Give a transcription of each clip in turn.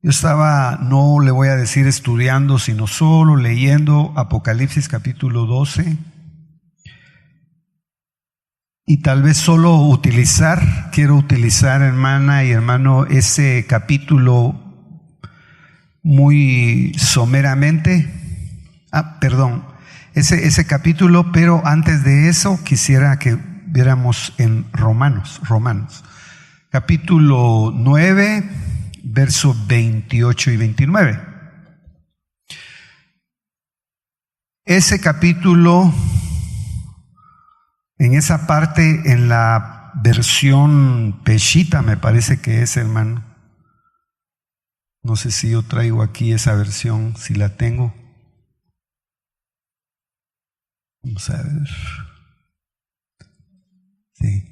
Yo estaba, no le voy a decir estudiando, sino solo leyendo Apocalipsis capítulo 12. Y tal vez solo quiero utilizar, hermana y hermano, ese capítulo muy someramente. Ese capítulo, pero antes de eso quisiera que viéramos en Romanos, capítulo 9, versos 28 y 29. Ese capítulo, en esa parte, en la versión Peshitta, me parece que es, hermano. No sé si yo traigo aquí esa versión, si la tengo. Vamos a ver. Sí.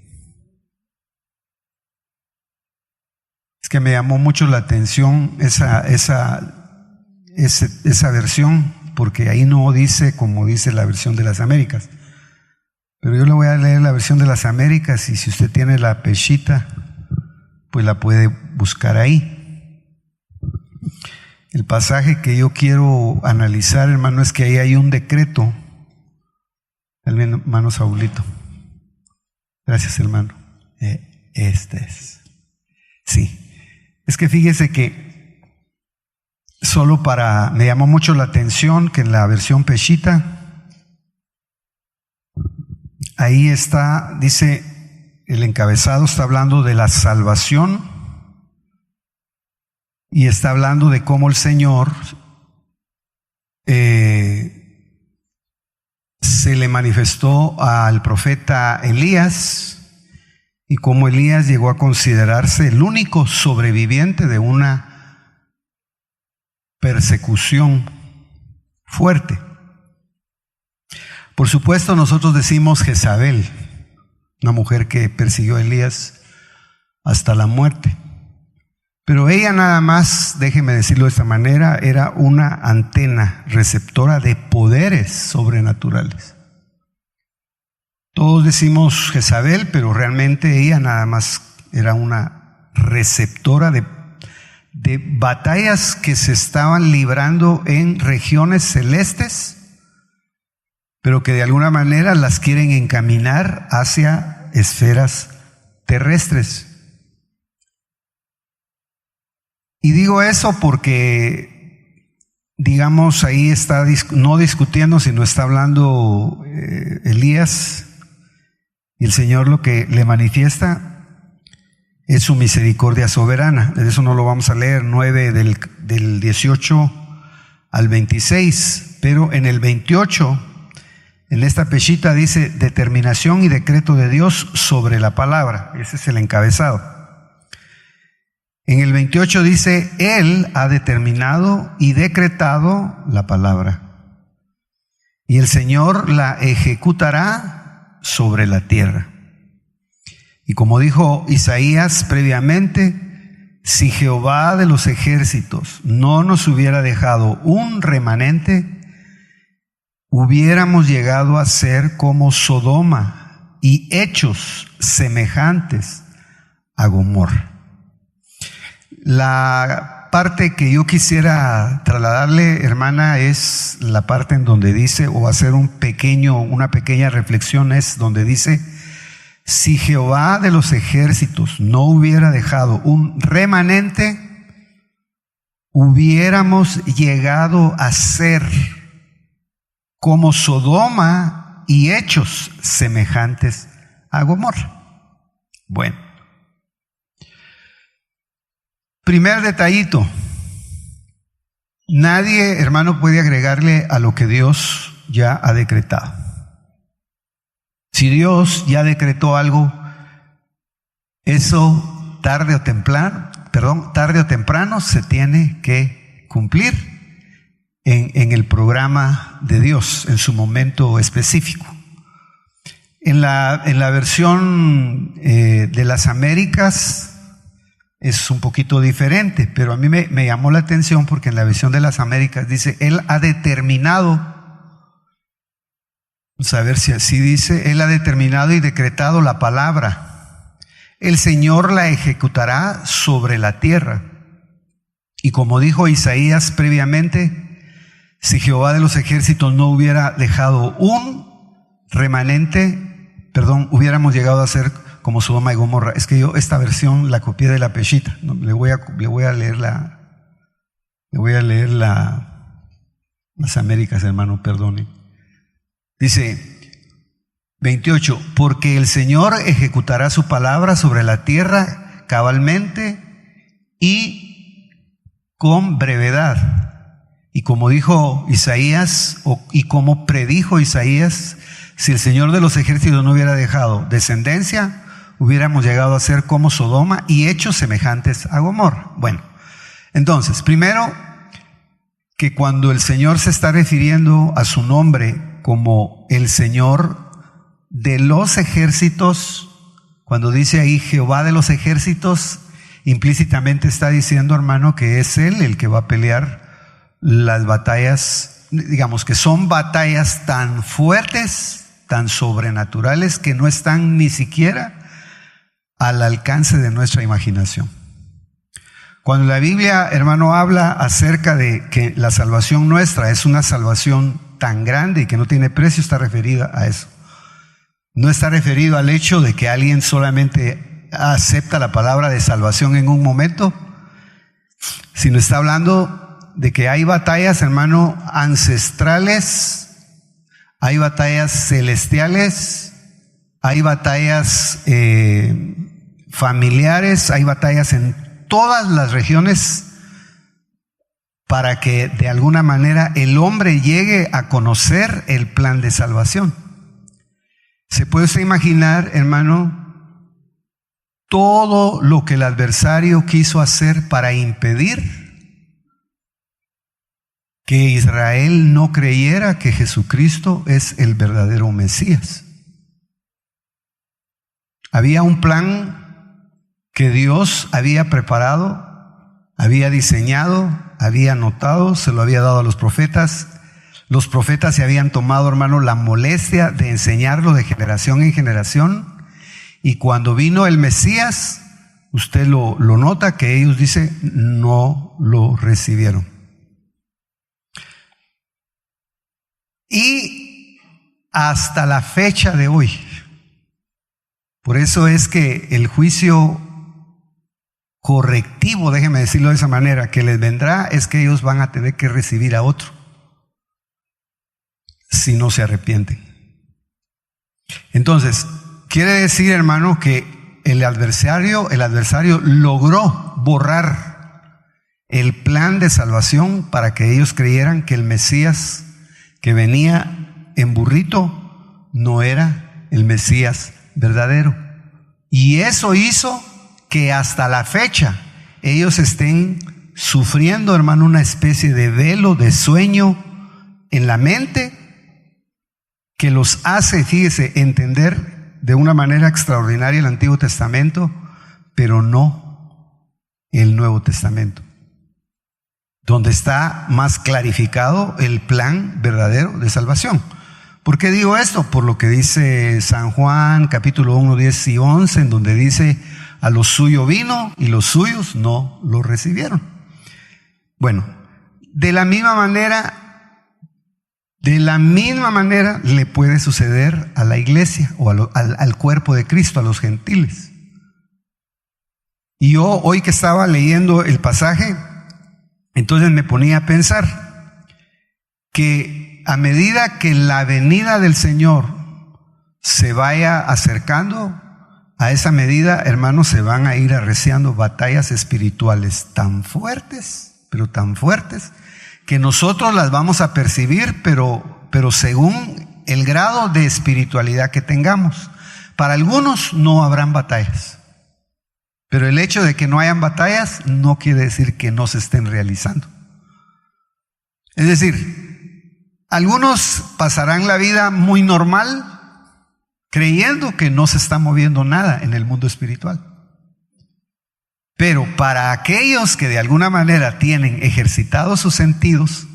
Es que me llamó mucho la atención esa versión, porque ahí no dice como dice la versión de las Américas. Pero yo le voy a leer la versión de las Américas, y si usted tiene la Peshitta, pues la puede buscar ahí. El pasaje que yo quiero analizar, hermano, es que ahí hay un decreto. El hermano Saulito. Gracias, hermano. Este es. Sí. Es que fíjese que me llamó mucho la atención que en la versión Peshitta, ahí está, dice, el encabezado está hablando de la salvación y está hablando de cómo el Señor se le manifestó al profeta Elías, y cómo Elías llegó a considerarse el único sobreviviente de una persecución fuerte. Por supuesto, nosotros decimos Jezabel, una mujer que persiguió a Elías hasta la muerte. Pero ella nada más, déjeme decirlo de esta manera, era una antena receptora de poderes sobrenaturales. Todos decimos Jezabel, pero realmente ella nada más era una receptora de batallas que se estaban librando en regiones celestes, pero que de alguna manera las quieren encaminar hacia esferas terrestres. Y digo eso porque, digamos, ahí está no discutiendo, sino está hablando Elías, y el Señor lo que le manifiesta es su misericordia soberana. De eso no lo vamos a leer, 9 del 18 al 26, pero en el 28, en esta Peshitta dice determinación y decreto de Dios sobre la palabra. Ese es el encabezado. En el 28 dice, Él ha determinado y decretado la palabra, y el Señor la ejecutará sobre la tierra. Y como dijo Isaías previamente, si Jehová de los ejércitos no nos hubiera dejado un remanente, hubiéramos llegado a ser como Sodoma y hechos semejantes a Gomorra. La parte que yo quisiera trasladarle, hermana, es la parte en donde dice, o hacer una pequeña reflexión, es donde dice, si Jehová de los ejércitos no hubiera dejado un remanente, hubiéramos llegado a ser como Sodoma y hechos semejantes a Gomorra. Bueno. Primer detallito, nadie, hermano, puede agregarle a lo que Dios ya ha decretado. Si Dios ya decretó algo, eso tarde o temprano se tiene que cumplir en el programa de Dios, en su momento específico. En la versión de las Américas es un poquito diferente, pero a mí me llamó la atención porque en la versión de las Américas dice, Él ha determinado, vamos a ver si así dice, Él ha determinado y decretado la palabra, el Señor la ejecutará sobre la tierra. Y como dijo Isaías previamente, si Jehová de los ejércitos no hubiera dejado un remanente, hubiéramos llegado a ser como Sodoma y Gomorra. Es que yo esta versión la copié de la Peshita. No, le voy a leer las Américas, hermano, perdone. Dice 28, porque el Señor ejecutará su palabra sobre la tierra cabalmente y con brevedad. Y como dijo Isaías, y como predijo Isaías, si el Señor de los ejércitos no hubiera dejado descendencia, hubiéramos llegado a ser como Sodoma y hechos semejantes a Gomorra. Bueno, entonces, primero, que cuando el Señor se está refiriendo a su nombre como el Señor de los ejércitos, cuando dice ahí Jehová de los ejércitos, implícitamente está diciendo, hermano, que es Él el que va a pelear las batallas, digamos que son batallas tan fuertes, tan sobrenaturales, que no están ni siquiera al alcance de nuestra imaginación. Cuando la Biblia, hermano, habla acerca de que la salvación nuestra es una salvación tan grande y que no tiene precio, está referida a eso. No está referido al hecho de que alguien solamente acepta la palabra de salvación en un momento, sino está hablando de que hay batallas, hermano, ancestrales, hay batallas celestiales, hay batallas familiares, hay batallas en todas las regiones para que de alguna manera el hombre llegue a conocer el plan de salvación. ¿Se puede usted imaginar, hermano, todo lo que el adversario quiso hacer para impedir que Israel no creyera que Jesucristo es el verdadero Mesías? Había un plan que Dios había preparado, había diseñado, había anotado, se lo había dado a los profetas. Los profetas se habían tomado, hermano, la molestia de enseñarlo de generación en generación. Y cuando vino el Mesías, usted lo nota que ellos, dice, no lo recibieron. Y hasta la fecha de hoy, por eso es que el juicio correctivo, déjeme decirlo de esa manera, que les vendrá es que ellos van a tener que recibir a otro si no se arrepienten. Entonces, quiere decir, hermano, que el adversario logró borrar el plan de salvación para que ellos creyeran que el Mesías que venía en burrito no era el Mesías verdadero. Y eso hizo que hasta la fecha ellos estén sufriendo, hermano, una especie de velo, de sueño en la mente que los hace, fíjese, entender de una manera extraordinaria el Antiguo Testamento, pero no el Nuevo Testamento, donde está más clarificado el plan verdadero de salvación. ¿Por qué digo esto? Por lo que dice San Juan, capítulo 1, 10 y 11, en donde dice, a los suyos vino y los suyos no lo recibieron. Bueno, de la misma manera le puede suceder a la iglesia o al cuerpo de Cristo, a los gentiles. Y yo hoy que estaba leyendo el pasaje, entonces me ponía a pensar que a medida que la venida del Señor se vaya acercando, a esa medida, hermanos, se van a ir arreciando batallas espirituales tan fuertes, pero tan fuertes, que nosotros las vamos a percibir, pero según el grado de espiritualidad que tengamos. Para algunos no habrán batallas, pero el hecho de que no hayan batallas no quiere decir que no se estén realizando. Es decir, algunos pasarán la vida muy normal, creyendo que no se está moviendo nada en el mundo espiritual. Pero para aquellos que de alguna manera tienen ejercitados sus sentidos,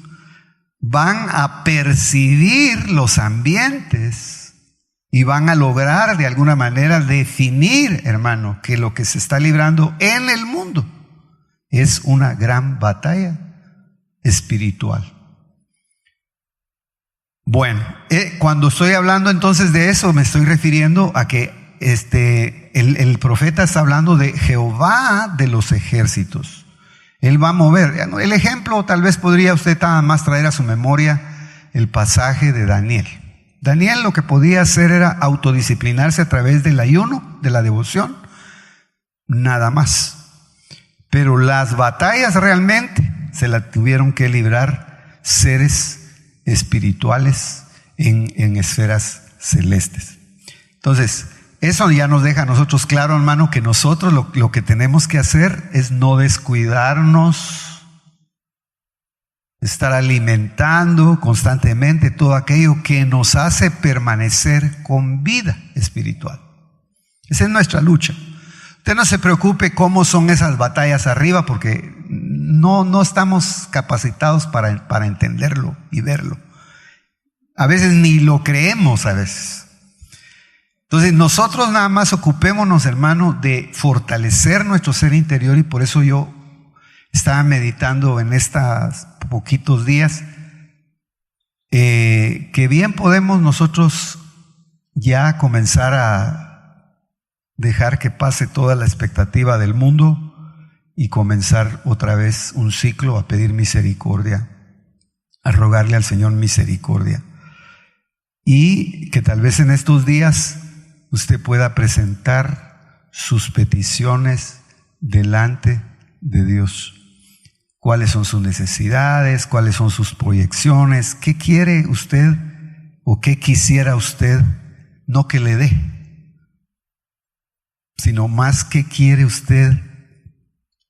van a percibir los ambientes y van a lograr de alguna manera definir, hermano, que lo que se está librando en el mundo Es una gran batalla espiritual. Bueno, cuando estoy hablando entonces de eso, me estoy refiriendo a que el profeta está hablando de Jehová de los ejércitos. Él va a mover. El ejemplo, tal vez podría usted nada más traer a su memoria el pasaje de Daniel. Daniel lo que podía hacer era autodisciplinarse a través del ayuno, de la devoción, nada más. Pero las batallas realmente se las tuvieron que librar seres espirituales en esferas celestes. Entonces, eso ya nos deja a nosotros claro, hermano, que nosotros lo que tenemos que hacer es no descuidarnos, estar alimentando constantemente todo aquello que nos hace permanecer con vida espiritual. Esa es nuestra lucha. Usted no se preocupe cómo son esas batallas arriba, porque no estamos capacitados para entenderlo y verlo. A veces ni lo creemos a veces. Entonces nosotros nada más ocupémonos, hermano, de fortalecer nuestro ser interior, y por eso yo estaba meditando en estos poquitos días que bien podemos nosotros ya comenzar a dejar que pase toda la expectativa del mundo y comenzar otra vez un ciclo a pedir misericordia, a rogarle al Señor misericordia. Y que tal vez en estos días usted pueda presentar sus peticiones delante de Dios. ¿Cuáles son sus necesidades? ¿Cuáles son sus proyecciones? ¿Qué quiere usted o qué quisiera usted? No que le dé, sino más qué quiere usted,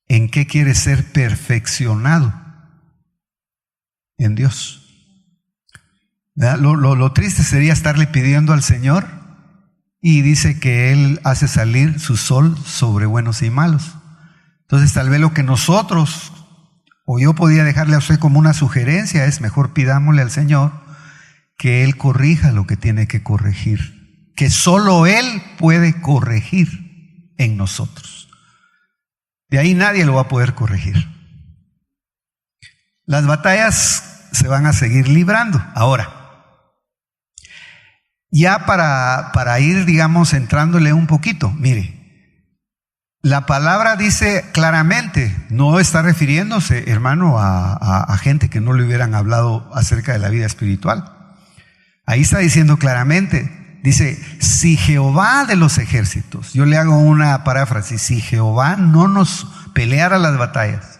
en qué quiere ser perfeccionado en Dios. Lo triste sería estarle pidiendo al Señor y dice que Él hace salir su sol sobre buenos y malos. Entonces tal vez lo que nosotros, o yo podía dejarle a usted como una sugerencia, es mejor pidámosle al Señor que Él corrija lo que tiene que corregir, que solo Él puede corregir en nosotros. De ahí nadie lo va a poder corregir. Las batallas se van a seguir librando. Ahora, ya para ir, digamos, entrándole un poquito, mire, la palabra dice claramente, no está refiriéndose, hermano, a gente que no le hubieran hablado acerca de la vida espiritual. Ahí está diciendo claramente, dice, si Jehová de los ejércitos, yo le hago una paráfrasis, si Jehová no nos peleara las batallas,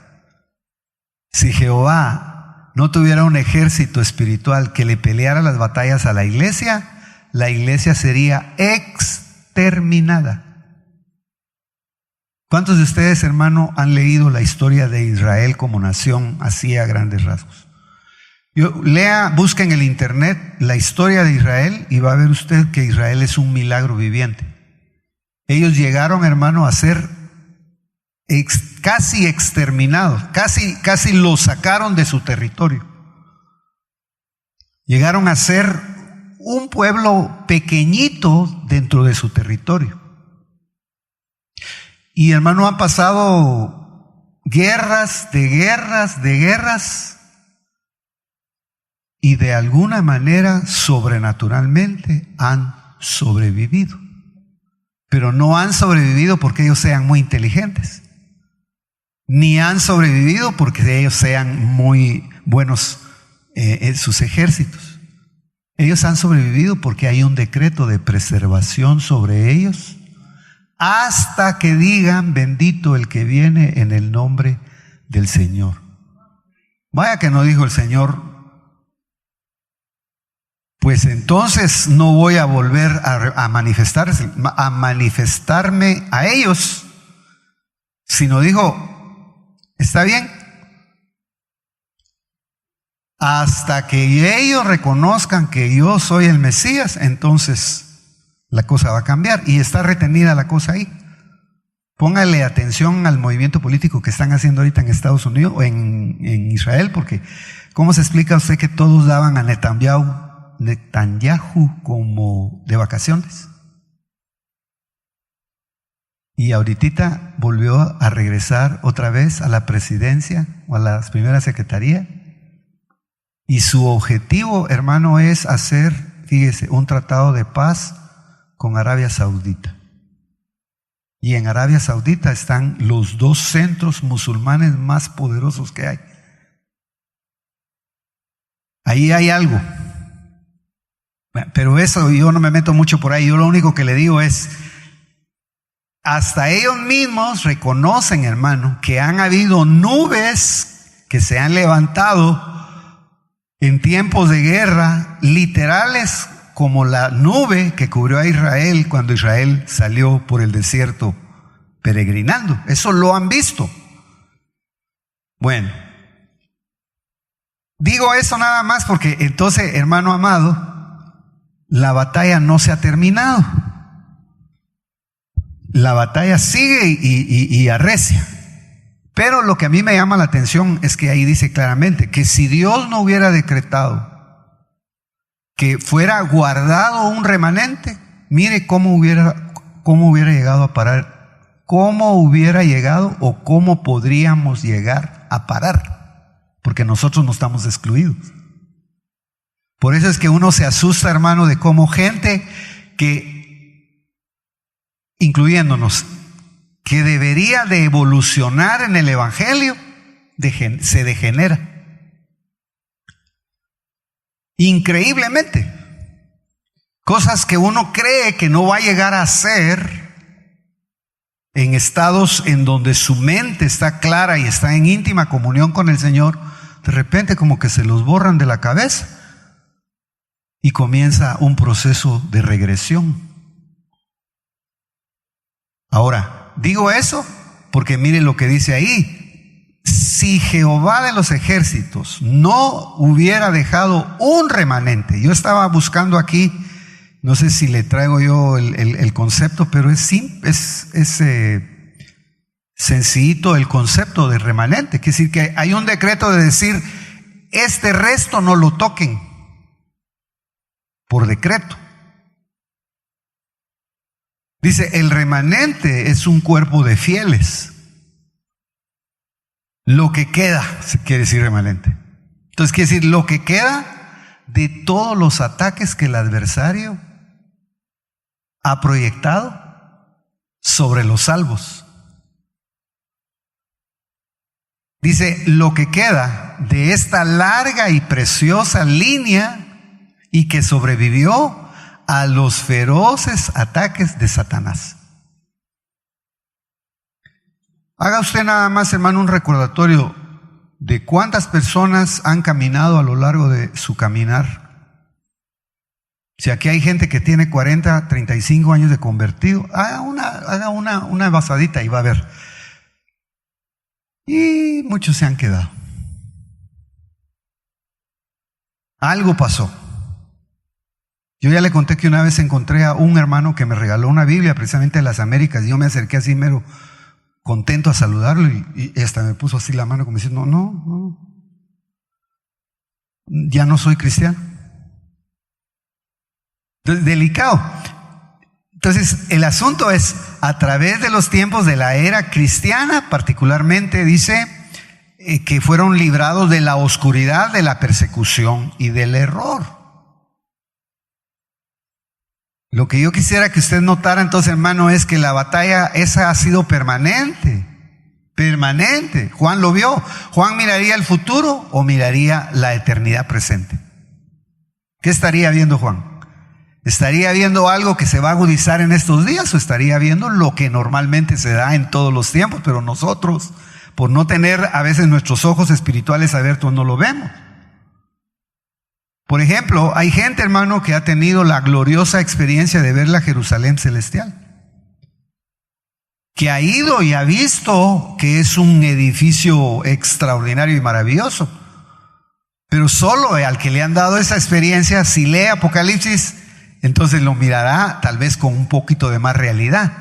si Jehová no tuviera un ejército espiritual que le peleara las batallas a la iglesia sería exterminada. ¿Cuántos de ustedes, hermano, han leído la historia de Israel como nación así a grandes rasgos? Busca en el internet la historia de Israel y va a ver usted que Israel es un milagro viviente. Ellos llegaron, hermano, a ser casi exterminados, casi los sacaron de su territorio. Llegaron a ser un pueblo pequeñito dentro de su territorio. Y hermano, han pasado guerras, y de alguna manera sobrenaturalmente han sobrevivido. Pero no han sobrevivido porque ellos sean muy inteligentes, ni han sobrevivido porque ellos sean muy buenos en sus ejércitos. Ellos han sobrevivido porque hay un decreto de preservación sobre ellos hasta que digan bendito el que viene en el nombre del Señor. Vaya que no dijo el Señor, pues entonces no voy a volver a manifestarme a ellos, sino dijo, está bien, hasta que ellos reconozcan que yo soy el Mesías, entonces la cosa va a cambiar. Y está retenida la cosa ahí. Póngale atención al movimiento político que están haciendo ahorita en Estados Unidos o en Israel, porque ¿cómo se explica usted que todos daban a Netanyahu como de vacaciones? y ahorita volvió a regresar otra vez a la presidencia o a la primera secretaría. Y su objetivo, hermano, es hacer, fíjese, un tratado de paz con Arabia Saudita. Y en Arabia Saudita están los 2 centros musulmanes más poderosos que hay. Ahí hay algo. Pero eso yo no me meto mucho por ahí. Yo lo único que le digo es, hasta ellos mismos reconocen, hermano, que han habido nubes que se han levantado en tiempos de guerra, literales, como la nube que cubrió a Israel cuando Israel salió por el desierto peregrinando. Eso lo han visto. Bueno, digo eso nada más porque entonces, hermano amado, la batalla no se ha terminado. La batalla sigue y arrecia. Pero lo que a mí me llama la atención es que ahí dice claramente que si Dios no hubiera decretado que fuera guardado un remanente, mire cómo hubiera llegado a parar, cómo hubiera llegado o cómo podríamos llegar a parar, porque nosotros no estamos excluidos. Por eso es que uno se asusta, hermano, de cómo gente que, incluyéndonos, que debería de evolucionar en el evangelio, se degenera. Increíblemente. Cosas que uno cree que no va a llegar a ser en estados en donde su mente está clara y está en íntima comunión con el Señor, de repente como que se los borran de la cabeza y comienza un proceso de regresión. Ahora, digo eso porque mire lo que dice ahí. Si Jehová de los ejércitos no hubiera dejado un remanente, yo estaba buscando aquí, no sé si le traigo yo el concepto, pero es sencillito el concepto de remanente. Quiere decir que hay un decreto de decir, este resto no lo toquen, por decreto. Dice, el remanente es un cuerpo de fieles. Lo que queda, quiere decir remanente. Entonces quiere decir lo que queda de todos los ataques que el adversario ha proyectado sobre los salvos. Dice, lo que queda de esta larga y preciosa línea y que sobrevivió a los feroces ataques de Satanás. Haga usted nada más, hermano, un recordatorio de cuántas personas han caminado a lo largo de su caminar. Si aquí hay gente que tiene 40, 35 años de convertido, haga una basadita y va a ver. Y muchos se han quedado. Algo pasó. Yo ya le conté que una vez encontré a un hermano que me regaló una Biblia precisamente de las Américas y yo me acerqué así mero contento a saludarlo y hasta me puso así la mano como diciendo, no, ya no soy cristiano. Entonces, delicado. Entonces, el asunto es, a través de los tiempos de la era cristiana, particularmente dice que fueron librados de la oscuridad, de la persecución y del error. Lo que yo quisiera que usted notara entonces, hermano, es que la batalla esa ha sido permanente. Juan lo vio. Juan miraría el futuro o miraría la eternidad presente. ¿Qué estaría viendo Juan? ¿Estaría viendo algo que se va a agudizar en estos días o estaría viendo lo que normalmente se da en todos los tiempos? Pero nosotros, por no tener a veces nuestros ojos espirituales abiertos, no lo vemos. Por ejemplo, hay gente, hermano, que ha tenido la gloriosa experiencia de ver la Jerusalén celestial, que ha ido y ha visto que es un edificio extraordinario y maravilloso, pero solo al que le han dado esa experiencia, si lee Apocalipsis, entonces lo mirará tal vez con un poquito de más realidad.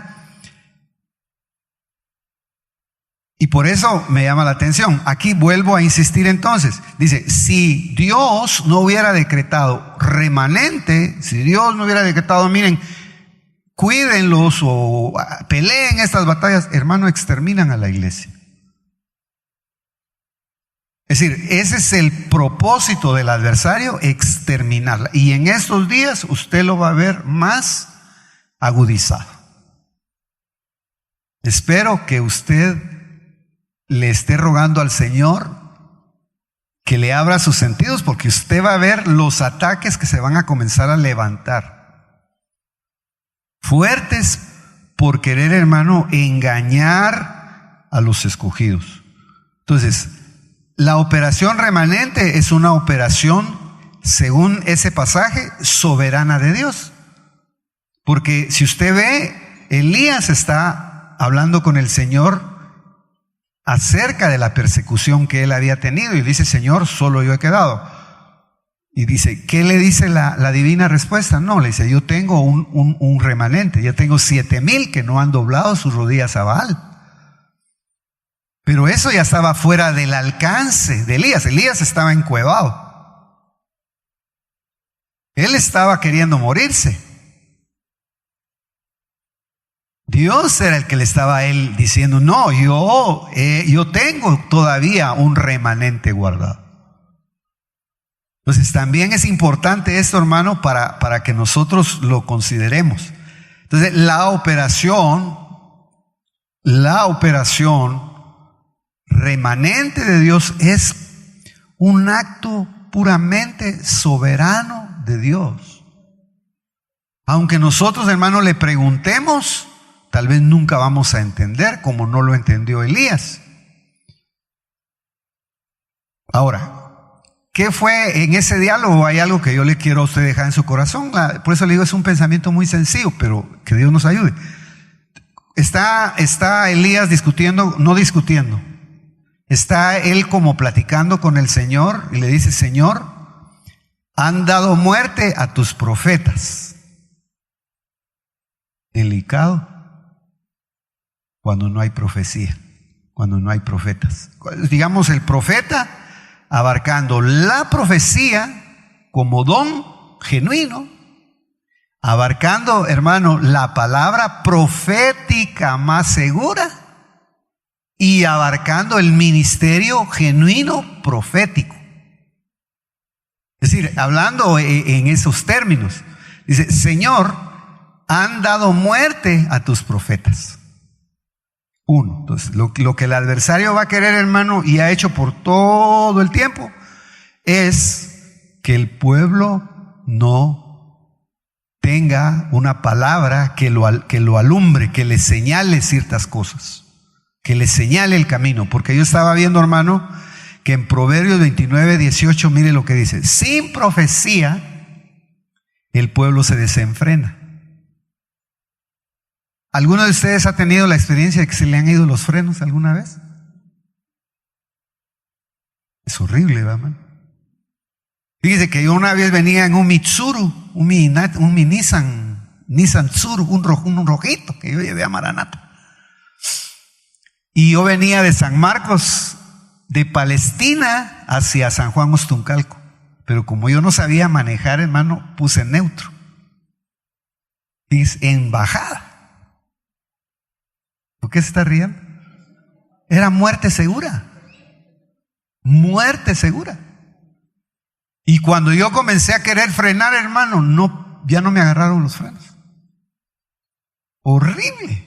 Y por eso me llama la atención. Aquí vuelvo a insistir entonces. Dice, si Dios no hubiera decretado remanente, si Dios no hubiera decretado, miren, cuídenlos o peleen estas batallas, hermano, exterminan a la iglesia. Es decir, ese es el propósito del adversario, exterminarla. Y en estos días usted lo va a ver más agudizado. Espero que usted le esté rogando al Señor que le abra sus sentidos, porque usted va a ver los ataques que se van a comenzar a levantar. Fuertes por querer, hermano, engañar a los escogidos. Entonces, la operación remanente es una operación, según ese pasaje, soberana de Dios. Porque si usted ve, Elías está hablando con el Señor acerca de la persecución que él había tenido y dice: Señor, solo yo he quedado. Y dice, ¿qué le dice la divina respuesta? No, le dice: yo tengo un remanente, yo tengo 7,000 que no han doblado sus rodillas a Baal. Pero eso ya estaba fuera del alcance de Elías. Elías estaba encuevado. Él estaba queriendo morirse. Dios era el que le estaba a él diciendo: no, yo tengo todavía un remanente guardado. Entonces también es importante esto, hermano, para que nosotros lo consideremos. Entonces la operación remanente de Dios es un acto puramente soberano de Dios. Aunque nosotros, hermano, le preguntemos, tal vez nunca vamos a entender como no lo entendió Elías. Ahora, ¿qué fue en ese diálogo? Hay algo que yo le quiero a usted dejar en su corazón. Por eso le digo, es un pensamiento muy sencillo, pero que Dios nos ayude. Está Elías discutiendo, no discutiendo. Está él como platicando con el Señor y le dice: Señor, han dado muerte a tus profetas. Delicado cuando no hay profecía, cuando no hay profetas. Digamos, el profeta abarcando la profecía como don genuino, abarcando, hermano, la palabra profética más segura y abarcando el ministerio genuino profético. Es decir, hablando en esos términos, dice: Señor, han dado muerte a tus profetas. Uno. Entonces, lo que el adversario va a querer, hermano, y ha hecho por todo el tiempo, es que el pueblo no tenga una palabra que lo alumbre, que le señale ciertas cosas, que le señale el camino. Porque yo estaba viendo, hermano, que en Proverbios 29:18, mire lo que dice: sin profecía el pueblo se desenfrena. ¿Alguno de ustedes ha tenido la experiencia de que se le han ido los frenos alguna vez? Es horrible, ¿verdad? Fíjese que yo una vez venía en un Mitsuru, un Nissan Tsuru, un rojito que yo llevé a Maranata. Y yo venía de San Marcos, de Palestina, hacia San Juan Ostuncalco. Pero como yo no sabía manejar, hermano, puse neutro. Dice, en bajada. ¿Por qué se está riendo? Era muerte segura. Muerte segura. Y cuando yo comencé a querer frenar, hermano, ya no me agarraron los frenos. Horrible.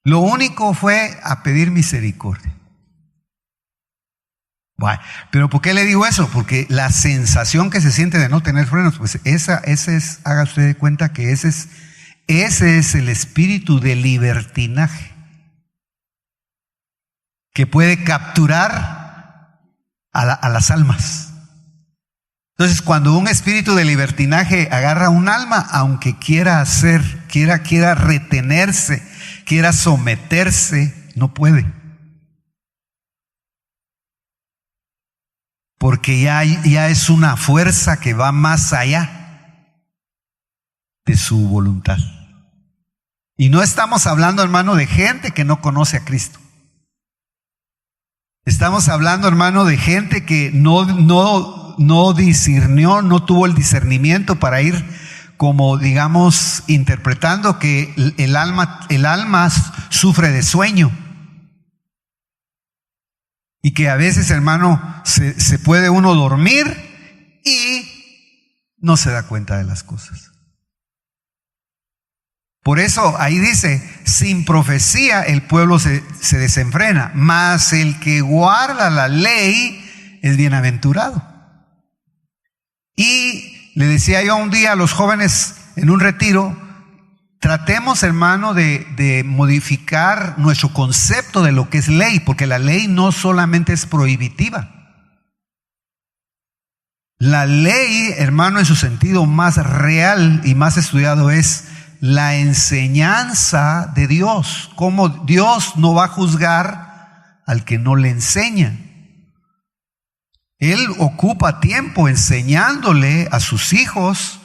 Lo único fue a pedir misericordia. Bueno, pero ¿por qué le digo eso? Porque la sensación que se siente de no tener frenos, pues esa es, haga usted de cuenta que ese es el espíritu de libertinaje que puede capturar a las almas. Entonces, cuando un espíritu de libertinaje agarra un alma, aunque quiera retenerse, quiera someterse, no puede. Porque ya es una fuerza que va más allá de su voluntad. Y no estamos hablando, hermano, de gente que no conoce a Cristo. Estamos hablando, hermano, de gente que no discernió, no tuvo el discernimiento para ir como digamos, interpretando que el alma sufre de sueño. Y que a veces, hermano, se puede uno dormir y no se da cuenta de las cosas. Por eso ahí dice, sin profecía el pueblo se desenfrena, mas el que guarda la ley es bienaventurado. Y le decía yo un día a los jóvenes en un retiro, tratemos, hermano, de modificar nuestro concepto de lo que es ley, porque la ley no solamente es prohibitiva. La ley, hermano, en su sentido más real y más estudiado es la enseñanza de Dios. Cómo Dios no va a juzgar al que no le enseña. Él ocupa tiempo enseñándole a sus hijos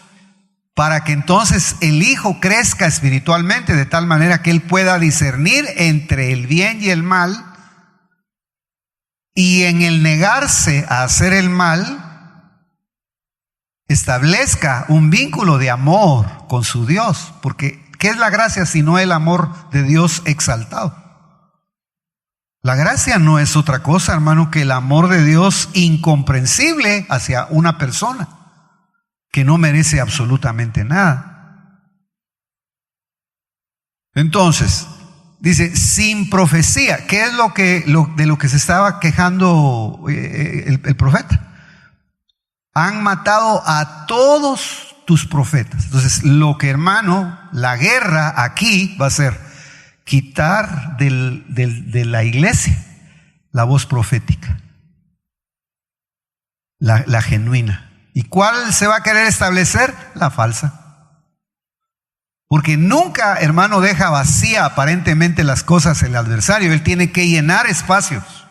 para que entonces el hijo crezca espiritualmente de tal manera que él pueda discernir entre el bien y el mal, y en el negarse a hacer el mal establezca un vínculo de amor con su Dios, porque ¿qué es la gracia sino el amor de Dios exaltado? La gracia no es otra cosa, hermano, que el amor de Dios incomprensible hacia una persona que no merece absolutamente nada. Entonces, dice, sin profecía. ¿Qué es de lo que se estaba quejando el profeta? Han matado a todos tus profetas. Entonces, lo que, hermano, la guerra aquí va a ser quitar de la iglesia la voz profética, la genuina. ¿Y cuál se va a querer establecer? La falsa. Porque nunca, hermano, deja vacía aparentemente las cosas el adversario. Él tiene que llenar espacios.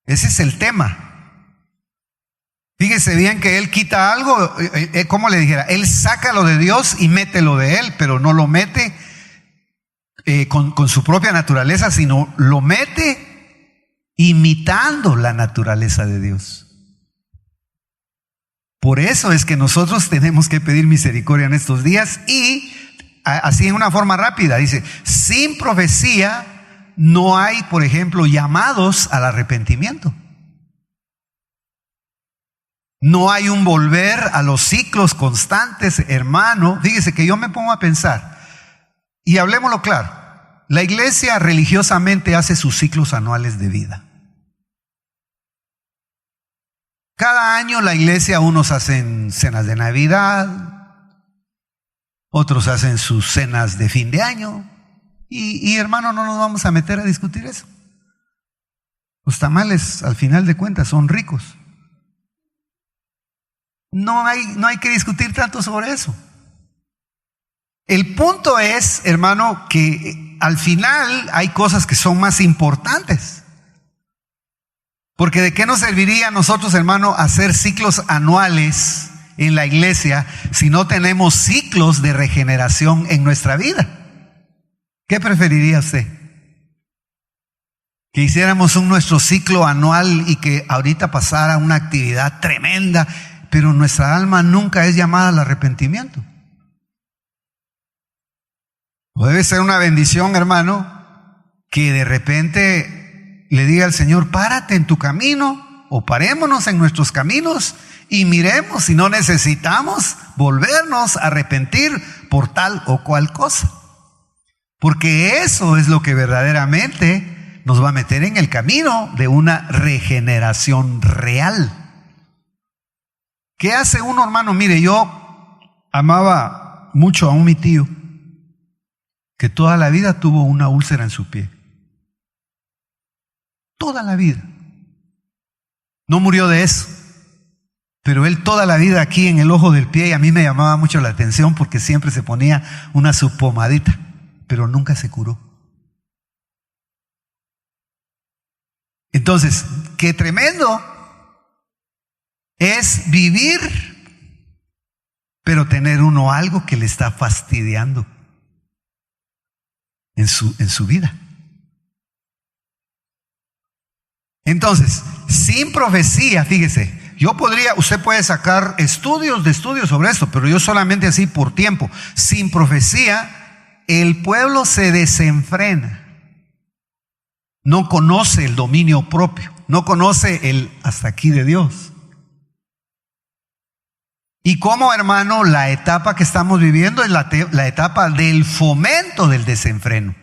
Ese es el tema. Fíjese bien que él quita algo, como le dijera, él saca lo de Dios y mete lo de él, pero no lo mete con su propia naturaleza, sino lo mete imitando la naturaleza de Dios. Por eso es que nosotros tenemos que pedir misericordia en estos días, y así en una forma rápida, dice, sin profecía no hay, por ejemplo, llamados al arrepentimiento. No hay un volver a los ciclos constantes, hermano. Fíjese que yo me pongo a pensar, y hablemoslo claro, la iglesia religiosamente hace sus ciclos anuales de vida. Cada año la iglesia, unos hacen cenas de Navidad, otros hacen sus cenas de fin de año, y hermano, no nos vamos a meter a discutir eso. Los tamales, al final de cuentas, son ricos. No hay que discutir tanto sobre eso. El punto es, hermano, que al final hay cosas que son más importantes. Porque ¿de qué nos serviría a nosotros, hermano, hacer ciclos anuales en la iglesia si no tenemos ciclos de regeneración en nuestra vida? ¿Qué preferiría usted? Que hiciéramos nuestro ciclo anual y que ahorita pasara una actividad tremenda, pero nuestra alma nunca es llamada al arrepentimiento. O debe ser una bendición, hermano, que de repente le diga al Señor, párate en tu camino, o parémonos en nuestros caminos y miremos si no necesitamos volvernos a arrepentir por tal o cual cosa. Porque eso es lo que verdaderamente nos va a meter en el camino de una regeneración real. ¿Qué hace uno, hermano? Mire, yo amaba mucho a mi tío, que toda la vida tuvo una úlcera en su pie. Toda la vida. No murió de eso, pero él toda la vida aquí en el ojo del pie, y a mí me llamaba mucho la atención porque siempre se ponía una subpomadita, pero nunca se curó. Entonces, qué tremendo es vivir, pero tener uno algo que le está fastidiando en su vida. Entonces, sin profecía, fíjese, usted puede sacar estudios de estudios sobre esto, pero yo solamente así por tiempo. Sin profecía, el pueblo se desenfrena. No conoce el dominio propio, no conoce el hasta aquí de Dios. Y como hermano, la etapa que estamos viviendo es la etapa del fomento del desenfreno.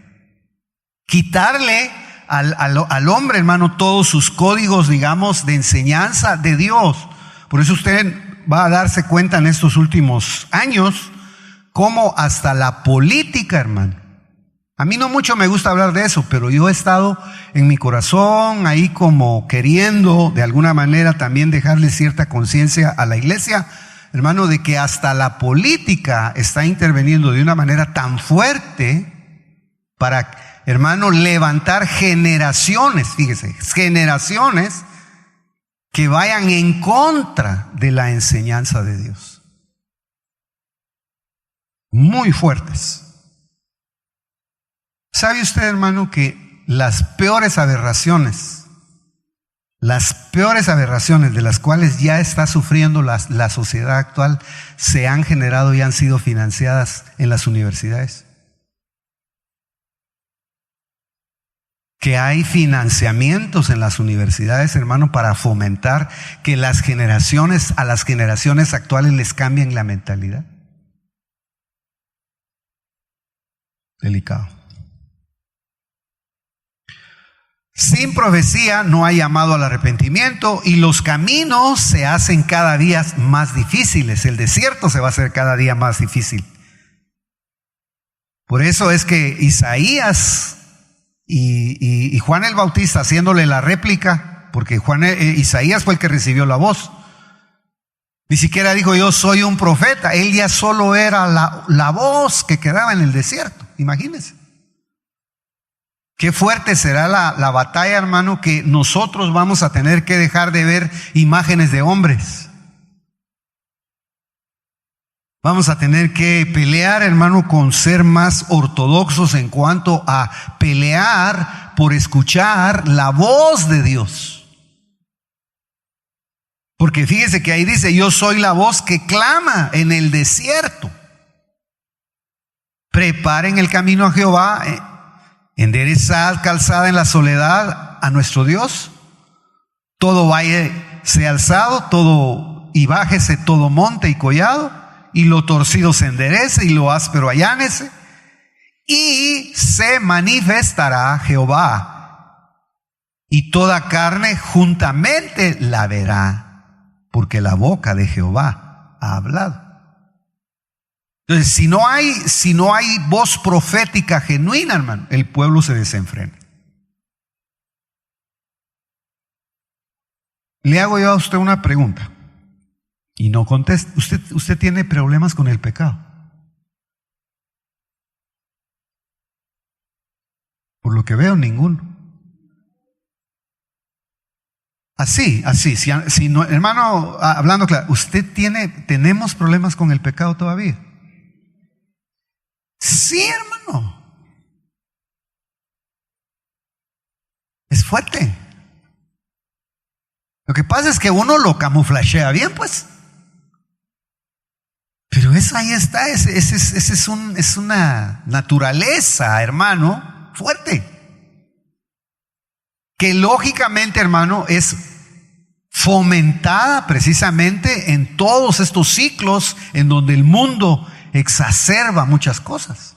Quitarle al hombre, hermano, todos sus códigos, digamos, de enseñanza de Dios. Por eso usted va a darse cuenta en estos últimos años cómo hasta la política, hermano. A mí no mucho me gusta hablar de eso, pero yo he estado en mi corazón ahí como queriendo de alguna manera también dejarle cierta conciencia a la iglesia, hermano, de que hasta la política está interviniendo de una manera tan fuerte para, hermano, levantar generaciones, fíjese, generaciones que vayan en contra de la enseñanza de Dios. Muy fuertes. ¿Sabe usted, hermano, que las peores aberraciones de las cuales ya está sufriendo la sociedad actual se han generado y han sido financiadas en las universidades? Que hay financiamientos en las universidades, hermano, para fomentar que a las generaciones actuales les cambien la mentalidad. Delicado. Sin profecía no hay llamado al arrepentimiento y los caminos se hacen cada día más difíciles. El desierto se va a hacer cada día más difícil. Por eso es que Isaías y Juan el Bautista, haciéndole la réplica, porque Isaías fue el que recibió la voz. Ni siquiera dijo yo soy un profeta. Él ya solo era la voz que quedaba en el desierto. Imagínense. Qué fuerte será la batalla, hermano, que nosotros vamos a tener que dejar de ver imágenes de hombres. Vamos a tener que pelear, hermano, con ser más ortodoxos en cuanto a pelear por escuchar la voz de Dios. Porque fíjese que ahí dice, yo soy la voz que clama en el desierto. Preparen el camino a Jehová, enderezad calzada en la soledad a nuestro Dios. Todo valle sea alzado, y bájese todo monte y collado, y lo torcido se enderece y lo áspero allánese, y se manifestará Jehová, y toda carne juntamente la verá, porque la boca de Jehová ha hablado. Entonces, si no hay voz profética genuina, hermano, el pueblo se desenfrena. Le hago yo a usted una pregunta y no conteste. ¿Usted tiene problemas con el pecado? Por lo que veo, ninguno. Así, si no, hermano, hablando claro, ¿tenemos problemas con el pecado todavía? Sí, hermano. Es fuerte. Lo que pasa es que uno lo camuflachea bien, pues. Pero ahí está, es una naturaleza, hermano, fuerte. Que lógicamente, hermano, es fomentada precisamente en todos estos ciclos en donde el mundo exacerba muchas cosas.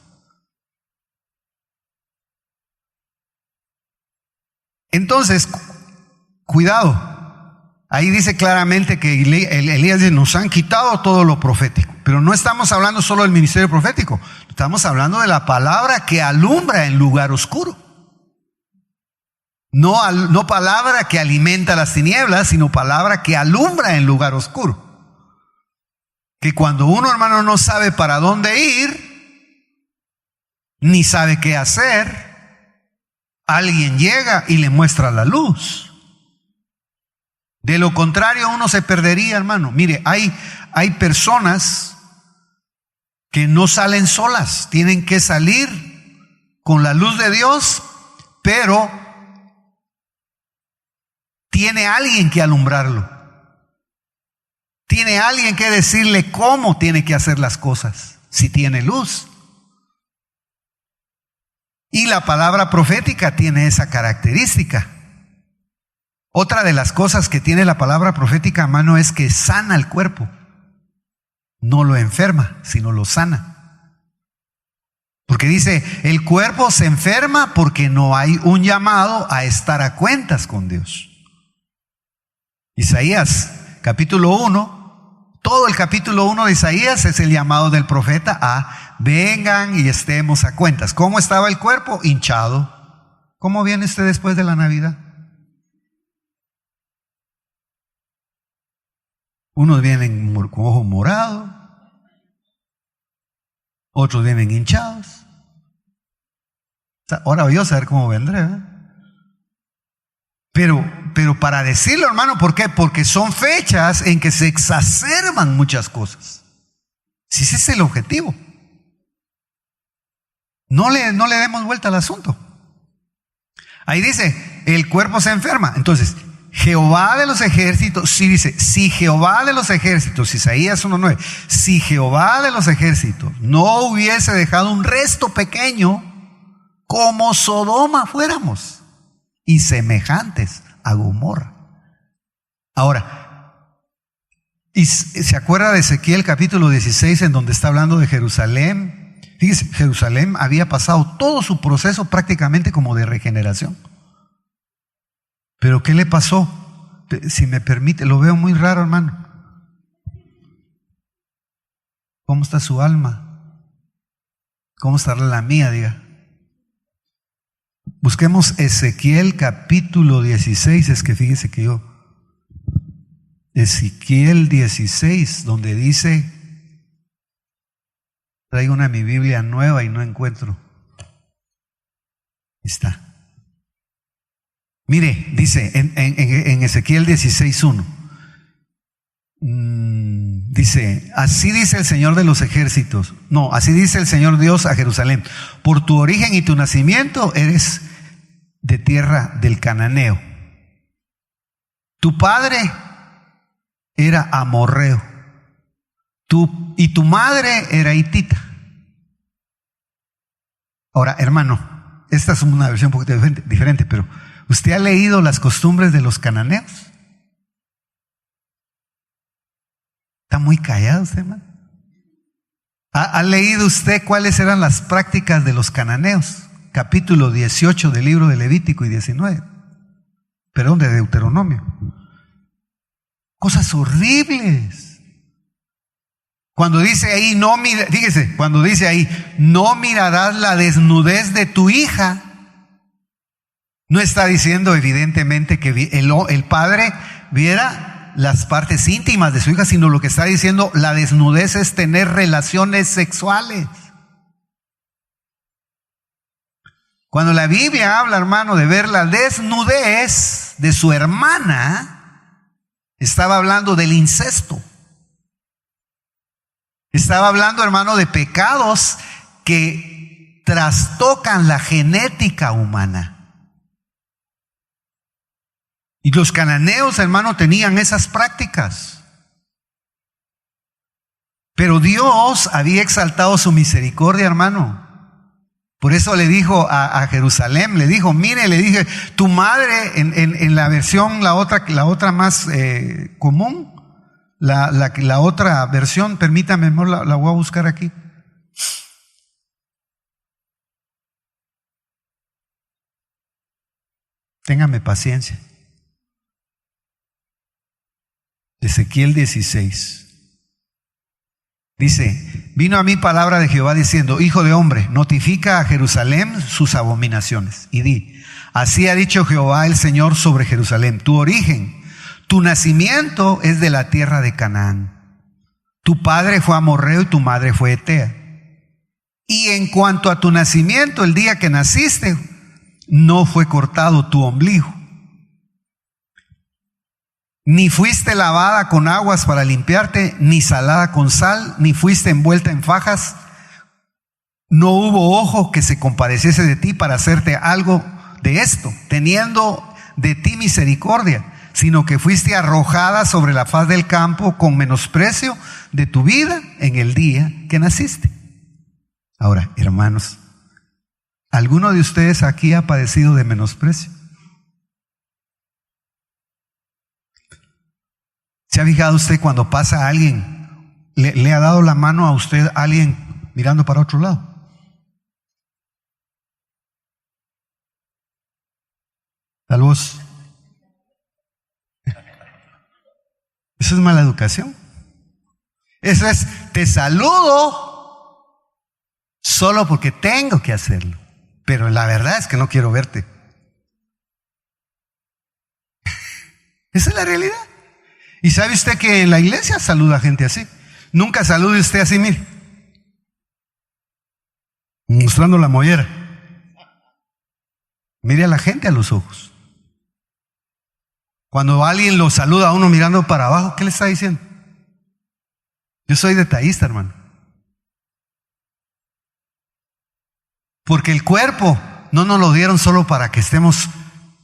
Entonces, cuidado. Ahí dice claramente que Elías dice, nos han quitado todo lo profético. Pero no estamos hablando solo del ministerio profético. Estamos hablando de la palabra que alumbra en lugar oscuro. No palabra que alimenta las tinieblas, sino palabra que alumbra en lugar oscuro. Que cuando uno, hermano, no sabe para dónde ir, ni sabe qué hacer, alguien llega y le muestra la luz. De lo contrario, uno se perdería, hermano. Mire, hay personas que no salen solas, tienen que salir con la luz de Dios, pero tiene alguien que alumbrarlo. Tiene alguien que decirle cómo tiene que hacer las cosas, si tiene luz. Y la palabra profética tiene esa característica. Otra de las cosas que tiene la palabra profética, hermano, es que sana el cuerpo. No lo enferma, sino lo sana. Porque dice, el cuerpo se enferma porque no hay un llamado a estar a cuentas con Dios. Isaías, capítulo 1, todo el capítulo 1 de Isaías es el llamado del profeta a vengan y estemos a cuentas. ¿Cómo estaba el cuerpo? Hinchado. ¿Cómo viene usted después de la Navidad? Unos vienen con ojo morado, otros vienen hinchados. Ahora voy a saber cómo vendré, ¿eh? Pero para decirlo, hermano, ¿por qué? Porque son fechas en que se exacerban muchas cosas. Si ese es el objetivo. No le demos vuelta al asunto. Ahí dice, el cuerpo se enferma. Entonces, Jehová de los ejércitos, sí dice, si Jehová de los ejércitos, Isaías 1:9, si Jehová de los ejércitos no hubiese dejado un resto pequeño, como Sodoma fuéramos, y semejantes a Gomorra. Ahora, ¿y se acuerda de Ezequiel capítulo 16 en donde está hablando de Jerusalén? Fíjese, Jerusalén había pasado todo su proceso prácticamente como de regeneración. Pero ¿qué le pasó? Si me permite, lo veo muy raro, hermano. ¿Cómo está su alma? ¿Cómo está la mía, diga? Busquemos Ezequiel capítulo 16, es que fíjese que yo, Ezequiel 16, donde dice, traigo una mi Biblia nueva y no encuentro. Ahí está. Mire, dice en Ezequiel 16:1, dice, así dice el Señor de los ejércitos, no, así dice el Señor Dios a Jerusalén, por tu origen y tu nacimiento eres de tierra del cananeo. Tu padre era amorreo, y tu madre era hitita. Ahora, hermano, esta es una versión un poquito diferente, pero ¿usted ha leído las costumbres de los cananeos? Está muy callado usted, hermano. ¿Ha leído usted cuáles eran las prácticas de los cananeos? Capítulo 18 del libro de Levítico y 19. Perdón, de Deuteronomio. Cosas horribles. Cuando dice ahí, fíjese, cuando dice ahí, no mirarás la desnudez de tu hija, no está diciendo evidentemente que el padre viera las partes íntimas de su hija, sino lo que está diciendo, la desnudez es tener relaciones sexuales. Cuando la Biblia habla, hermano, de ver la desnudez de su hermana, estaba hablando del incesto. Estaba hablando, hermano, de pecados que trastocan la genética humana. Y los cananeos, hermano, tenían esas prácticas. Pero Dios había exaltado su misericordia, hermano. Por eso le dijo a Jerusalén, le dijo, mire, le dije, tu madre, en la versión, la otra más común, la otra versión, permítame, la voy a buscar aquí. Téngame paciencia. Ezequiel 16. Dice, vino a mí palabra de Jehová diciendo, hijo de hombre, notifica a Jerusalén sus abominaciones y di, así ha dicho Jehová el Señor sobre Jerusalén, tu origen, tu nacimiento es de la tierra de Canaán, tu padre fue amorreo y tu madre fue hetea. Y en cuanto a tu nacimiento, el día que naciste, no fue cortado tu ombligo, ni fuiste lavada con aguas para limpiarte, ni salada con sal, ni fuiste envuelta en fajas. No hubo ojo que se compadeciese de ti para hacerte algo de esto, teniendo de ti misericordia. sino que fuiste arrojada sobre la faz del campo con menosprecio de tu vida en el día que naciste. Ahora, hermanos, ¿alguno de ustedes aquí ha padecido de menosprecio? ¿Se ha fijado usted cuando pasa a alguien, le ha dado la mano a usted a alguien mirando para otro lado? Saludos. Eso es mala educación. Eso es, te saludo solo porque tengo que hacerlo, pero la verdad es que no quiero verte. Esa es la realidad. Y sabe usted que en la iglesia saluda a gente así. Nunca salude usted así, mire, mostrando la mollera. Mire a la gente a los ojos. Cuando alguien lo saluda a uno mirando para abajo, ¿qué le está diciendo? Yo soy detallista, hermano. Porque el cuerpo no nos lo dieron solo para que estemos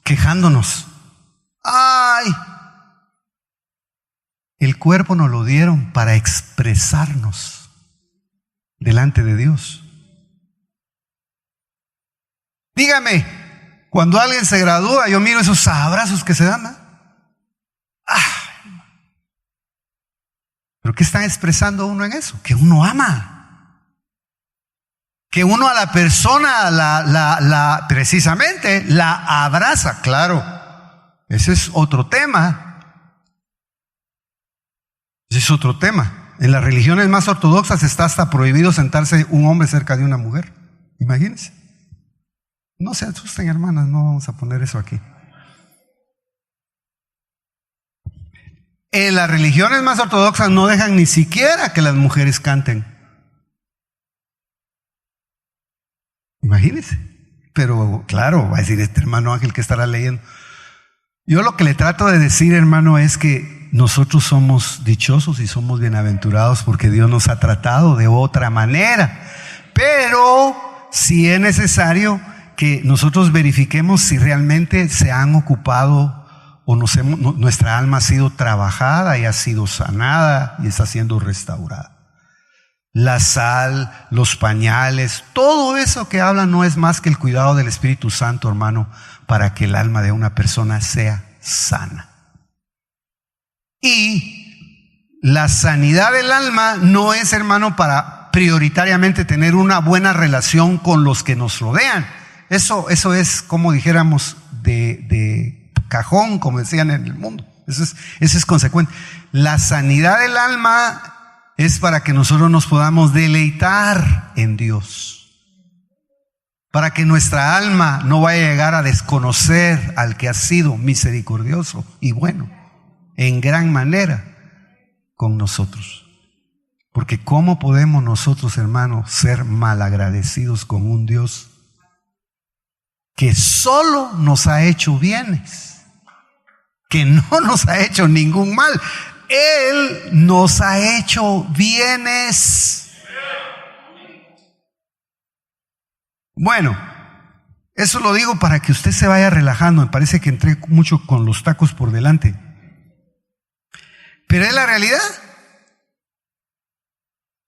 quejándonos. ¡Ay! El cuerpo nos lo dieron para expresarnos delante de Dios. Dígame, cuando alguien se gradúa, yo miro esos abrazos que se dan, ¿no? ¿Pero qué está expresando uno en eso? Que uno ama. Que uno a la persona precisamente la abraza. Claro, ese es otro tema. Ese es otro tema. En las religiones más ortodoxas está hasta prohibido sentarse un hombre cerca de una mujer. Imagínense. No se asusten, hermanas, no vamos a poner eso aquí. En las religiones más ortodoxas no dejan ni siquiera que las mujeres canten. Imagínense. Pero claro, va a decir este hermano Ángel que estará leyendo. Yo lo que le trato de decir, hermano, es que nosotros somos dichosos y somos bienaventurados porque Dios nos ha tratado de otra manera. Pero si es necesario que nosotros verifiquemos si realmente se han ocupado o nuestra alma ha sido trabajada y ha sido sanada y está siendo restaurada. La sal, los pañales, todo eso que hablan no es más que el cuidado del Espíritu Santo, hermano, para que el alma de una persona sea sana. Y la sanidad del alma no es, hermano, para prioritariamente tener una buena relación con los que nos rodean. Eso es, como dijéramos, de cajón, como decían en el mundo. Eso es consecuente. La sanidad del alma es para que nosotros nos podamos deleitar en Dios, para que nuestra alma no vaya a llegar a desconocer al que ha sido misericordioso y bueno en gran manera con nosotros. Porque ¿cómo podemos nosotros, hermanos, ser malagradecidos con un Dios que solo nos ha hecho bienes, que no nos ha hecho ningún mal? Él nos ha hecho bienes. Bueno, eso lo digo para que usted se vaya relajando. Me parece que entré mucho con los tacos por delante, pero es la realidad.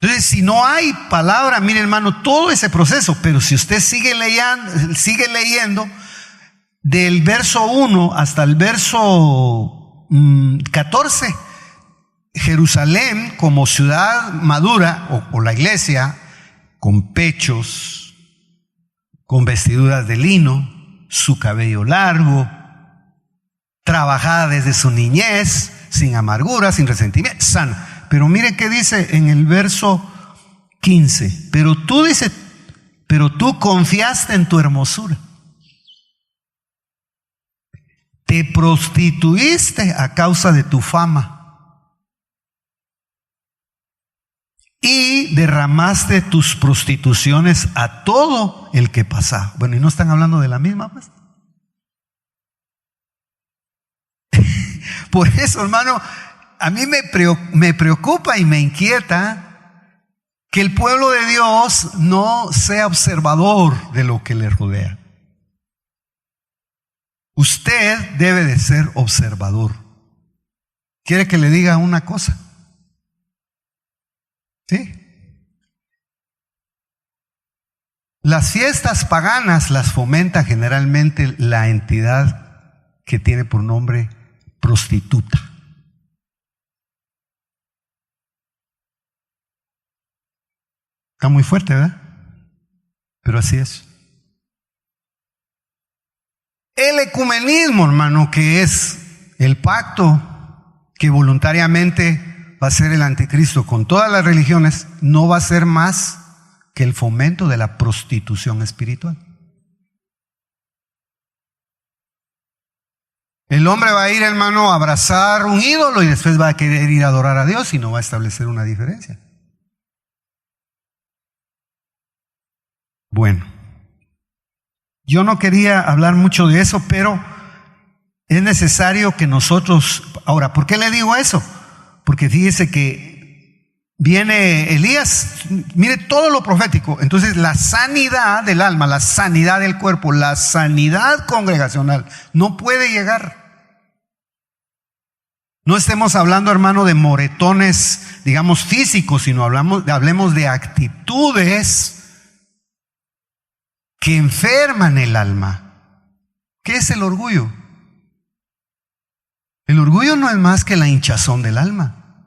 Entonces, si no hay palabra, mire, hermano, todo ese proceso, pero si usted sigue leyendo del verso 1 hasta el verso 14, Jerusalén como ciudad madura, o la iglesia, con pechos, con vestiduras de lino, su cabello largo, trabajada desde su niñez, sin amargura, sin resentimiento, sana. Pero mire qué dice en el verso 15. Pero tú confiaste en tu hermosura. Te prostituiste a causa de tu fama. Y derramaste tus prostituciones a todo el que pasaba. Bueno, ¿y no están hablando de la misma, pues? Por eso, hermano, a mí me preocupa y me inquieta que el pueblo de Dios no sea observador de lo que le rodea. Usted debe de ser observador. ¿Quiere que le diga una cosa? ¿Sí? Las fiestas paganas las fomenta generalmente la entidad que tiene por nombre prostituta. Está muy fuerte, ¿verdad? Pero así es. El ecumenismo, hermano, que es el pacto que voluntariamente va a ser el anticristo con todas las religiones, no va a ser más que el fomento de la prostitución espiritual. El hombre va a ir, hermano, a abrazar un ídolo y después va a querer ir a adorar a Dios y no va a establecer una diferencia. Bueno, yo no quería hablar mucho de eso, pero es necesario que nosotros... Ahora, ¿por qué le digo eso? Porque fíjese que viene Elías, mire todo lo profético. Entonces la sanidad del alma, la sanidad del cuerpo, la sanidad congregacional no puede llegar. No estemos hablando, hermano, de moretones, digamos, físicos, sino hablemos de actitudes que enferman el alma. ¿Qué es el orgullo? El orgullo no es más que la hinchazón del alma.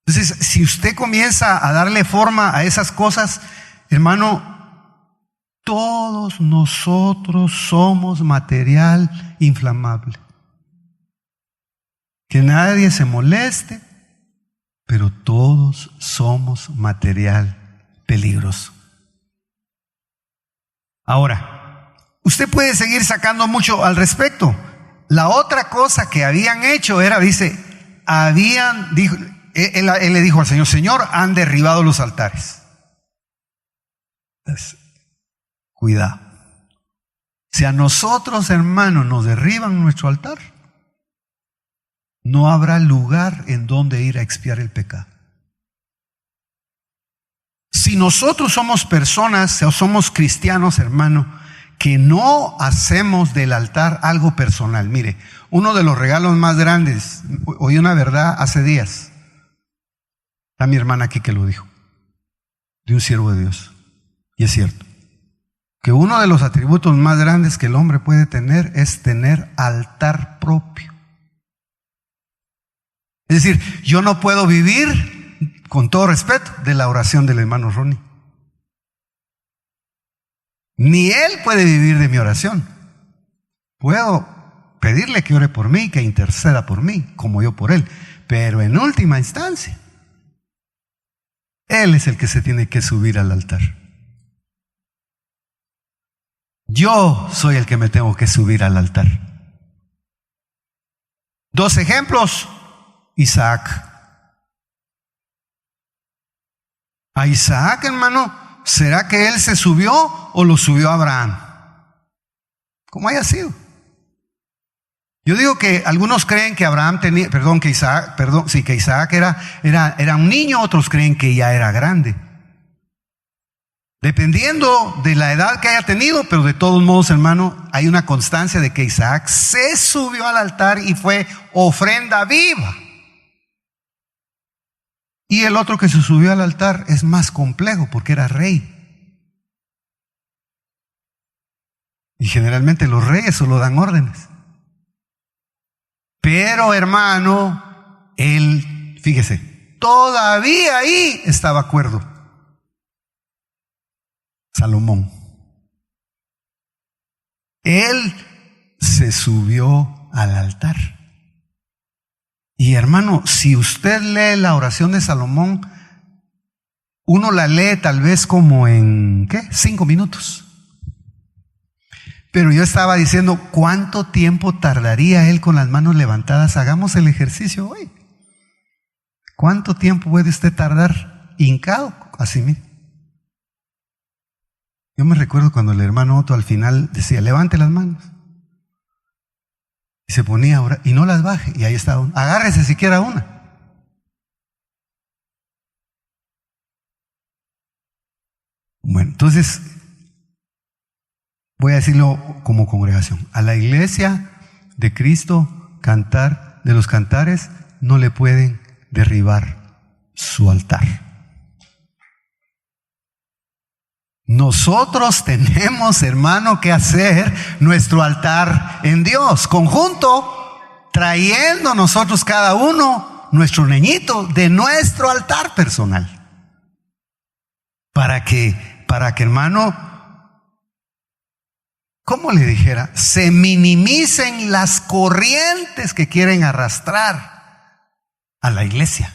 Entonces, si usted comienza a darle forma a esas cosas, hermano, todos nosotros somos material inflamable. Que nadie se moleste, pero todos somos material peligroso. Ahora, usted puede seguir sacando mucho al respecto. La otra cosa que habían hecho era, dice, él le dijo al Señor, Señor, han derribado los altares. Entonces, cuidado. Si a nosotros, hermanos, nos derriban nuestro altar, no habrá lugar en donde ir a expiar el pecado. Si nosotros somos personas o somos cristianos, hermano, que no hacemos del altar algo personal. Mire, uno de los regalos más grandes, oí una verdad hace días. Está mi hermana aquí que lo dijo, de un siervo de Dios. Y es cierto, que uno de los atributos más grandes que el hombre puede tener es tener altar propio. Es decir, yo no puedo vivir, con todo respeto, de la oración del hermano Ronnie. Ni él puede vivir de mi oración. Puedo pedirle que ore por mí, que interceda por mí, como yo por él. Pero en última instancia, él es el que se tiene que subir al altar. Yo soy el que me tengo que subir al altar. Dos ejemplos. Isaac. A Isaac, hermano, ¿será que él se subió o lo subió Abraham? Como haya sido. Yo digo que algunos creen que que Isaac era un niño, otros creen que ya era grande. Dependiendo de la edad que haya tenido, pero de todos modos, hermano, hay una constancia de que Isaac se subió al altar y fue ofrenda viva. Y el otro que se subió al altar es más complejo porque era rey. Y generalmente los reyes solo dan órdenes. Pero, hermano, él, fíjese, todavía ahí estaba cuerdo. Salomón. Él se subió al altar. Y hermano, si usted lee la oración de Salomón, uno la lee tal vez como en, 5 minutos. Pero yo estaba diciendo, ¿cuánto tiempo tardaría él con las manos levantadas? Hagamos el ejercicio hoy. ¿Cuánto tiempo puede usted tardar hincado? Así mismo. Yo me recuerdo cuando el hermano Otto al final decía, levante las manos. Y se ponía a orar, y no las baje, y ahí estaba uno. Agárrese siquiera una. Bueno, entonces, voy a decirlo como congregación, a la iglesia de Cristo, cantar de los cantares, no le pueden derribar su altar. Nosotros tenemos, hermano, que hacer nuestro altar en Dios, conjunto, trayendo nosotros cada uno nuestro niñito de nuestro altar personal. Para que hermano, ¿cómo le dijera? Se minimicen las corrientes que quieren arrastrar a la iglesia.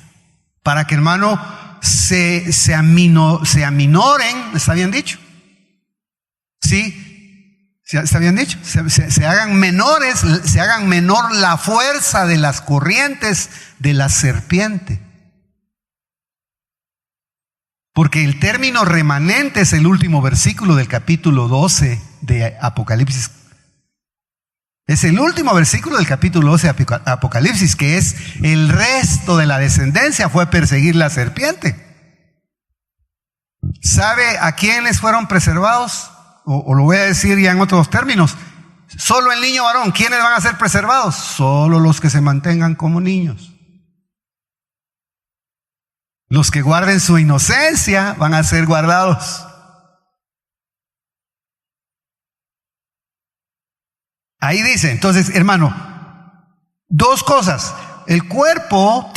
Para que, hermano, se aminoren, ¿está bien dicho? Sí, ¿está bien dicho? Se hagan menores, se hagan menor la fuerza de las corrientes de la serpiente. Porque el término remanente es el último versículo del capítulo 12 de Apocalipsis. Es el último versículo del capítulo 12 de Apocalipsis, que es el resto de la descendencia fue perseguir la serpiente. ¿Sabe a quiénes fueron preservados? O lo voy a decir ya en otros términos. Solo el niño varón. ¿Quiénes van a ser preservados? Solo los que se mantengan como niños. Los que guarden su inocencia van a ser guardados. Ahí dice, entonces, hermano, dos cosas. El cuerpo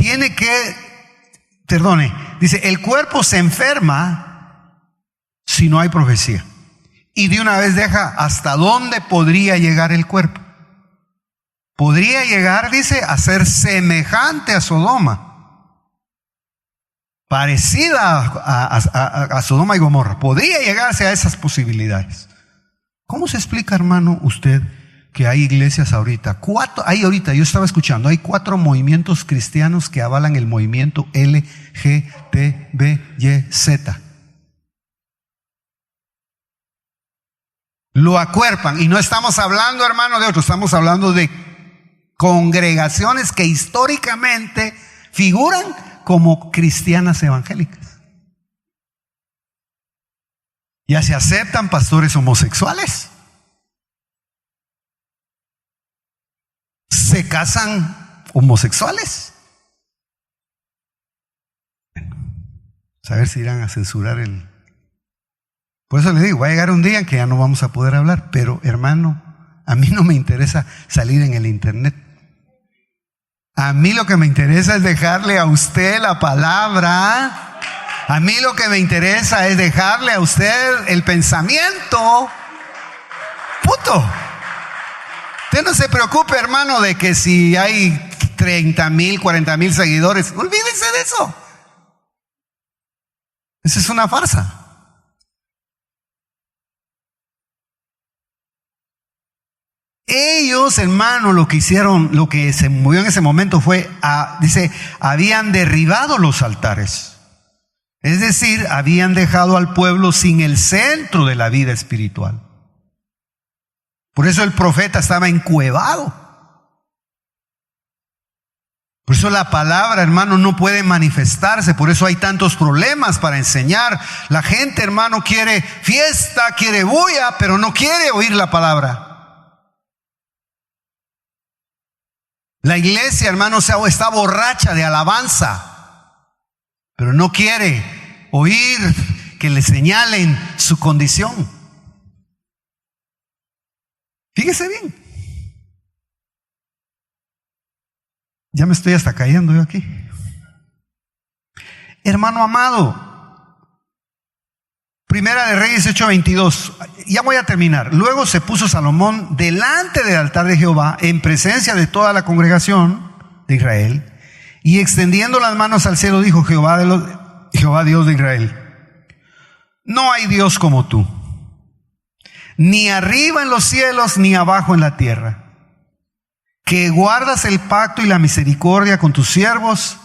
dice, el cuerpo se enferma si no hay profecía. Y de una vez deja hasta dónde podría llegar el cuerpo. Podría llegar, dice, a ser semejante a Sodoma. Parecida a Sodoma y Gomorra. Podría llegarse a esas posibilidades. ¿Cómo se explica, hermano, usted que hay iglesias ahorita? Yo estaba escuchando, hay 4 movimientos cristianos que avalan el movimiento LGTBYZ. Lo acuerpan, y no estamos hablando, hermano, de otros, estamos hablando de congregaciones que históricamente figuran como cristianas evangélicas. Ya se aceptan pastores homosexuales. Se casan homosexuales. A ver si irán a censurar el... Por eso le digo, va a llegar un día en que ya no vamos a poder hablar, pero hermano, a mí no me interesa salir en el internet. A mí lo que me interesa es dejarle a usted la palabra. A mí lo que me interesa es dejarle a usted el pensamiento. Punto. Usted no se preocupe, hermano, de que si hay 30,000, 40,000 seguidores, olvídese de eso. Esa es una farsa. Ellos, hermano, lo que hicieron, lo que se movió en ese momento fue, dice, habían derribado los altares. Es decir, habían dejado al pueblo sin el centro de la vida espiritual. Por eso el profeta estaba encuevado. Por eso la palabra, hermano, no puede manifestarse. Por eso hay tantos problemas para enseñar. La gente, hermano, quiere fiesta, quiere bulla, pero no quiere oír la palabra. La iglesia, hermano, está borracha de alabanza, pero no quiere oír que le señalen su condición. Fíjese bien. Ya me estoy hasta cayendo yo aquí. Hermano amado, Primera de Reyes 8:22. Ya voy a terminar. Luego se puso Salomón delante del altar de Jehová, en presencia de toda la congregación de Israel, y extendiendo las manos al cielo dijo: Jehová Dios de Israel, no hay Dios como tú, ni arriba en los cielos ni abajo en la tierra, que guardas el pacto y la misericordia con tus siervos,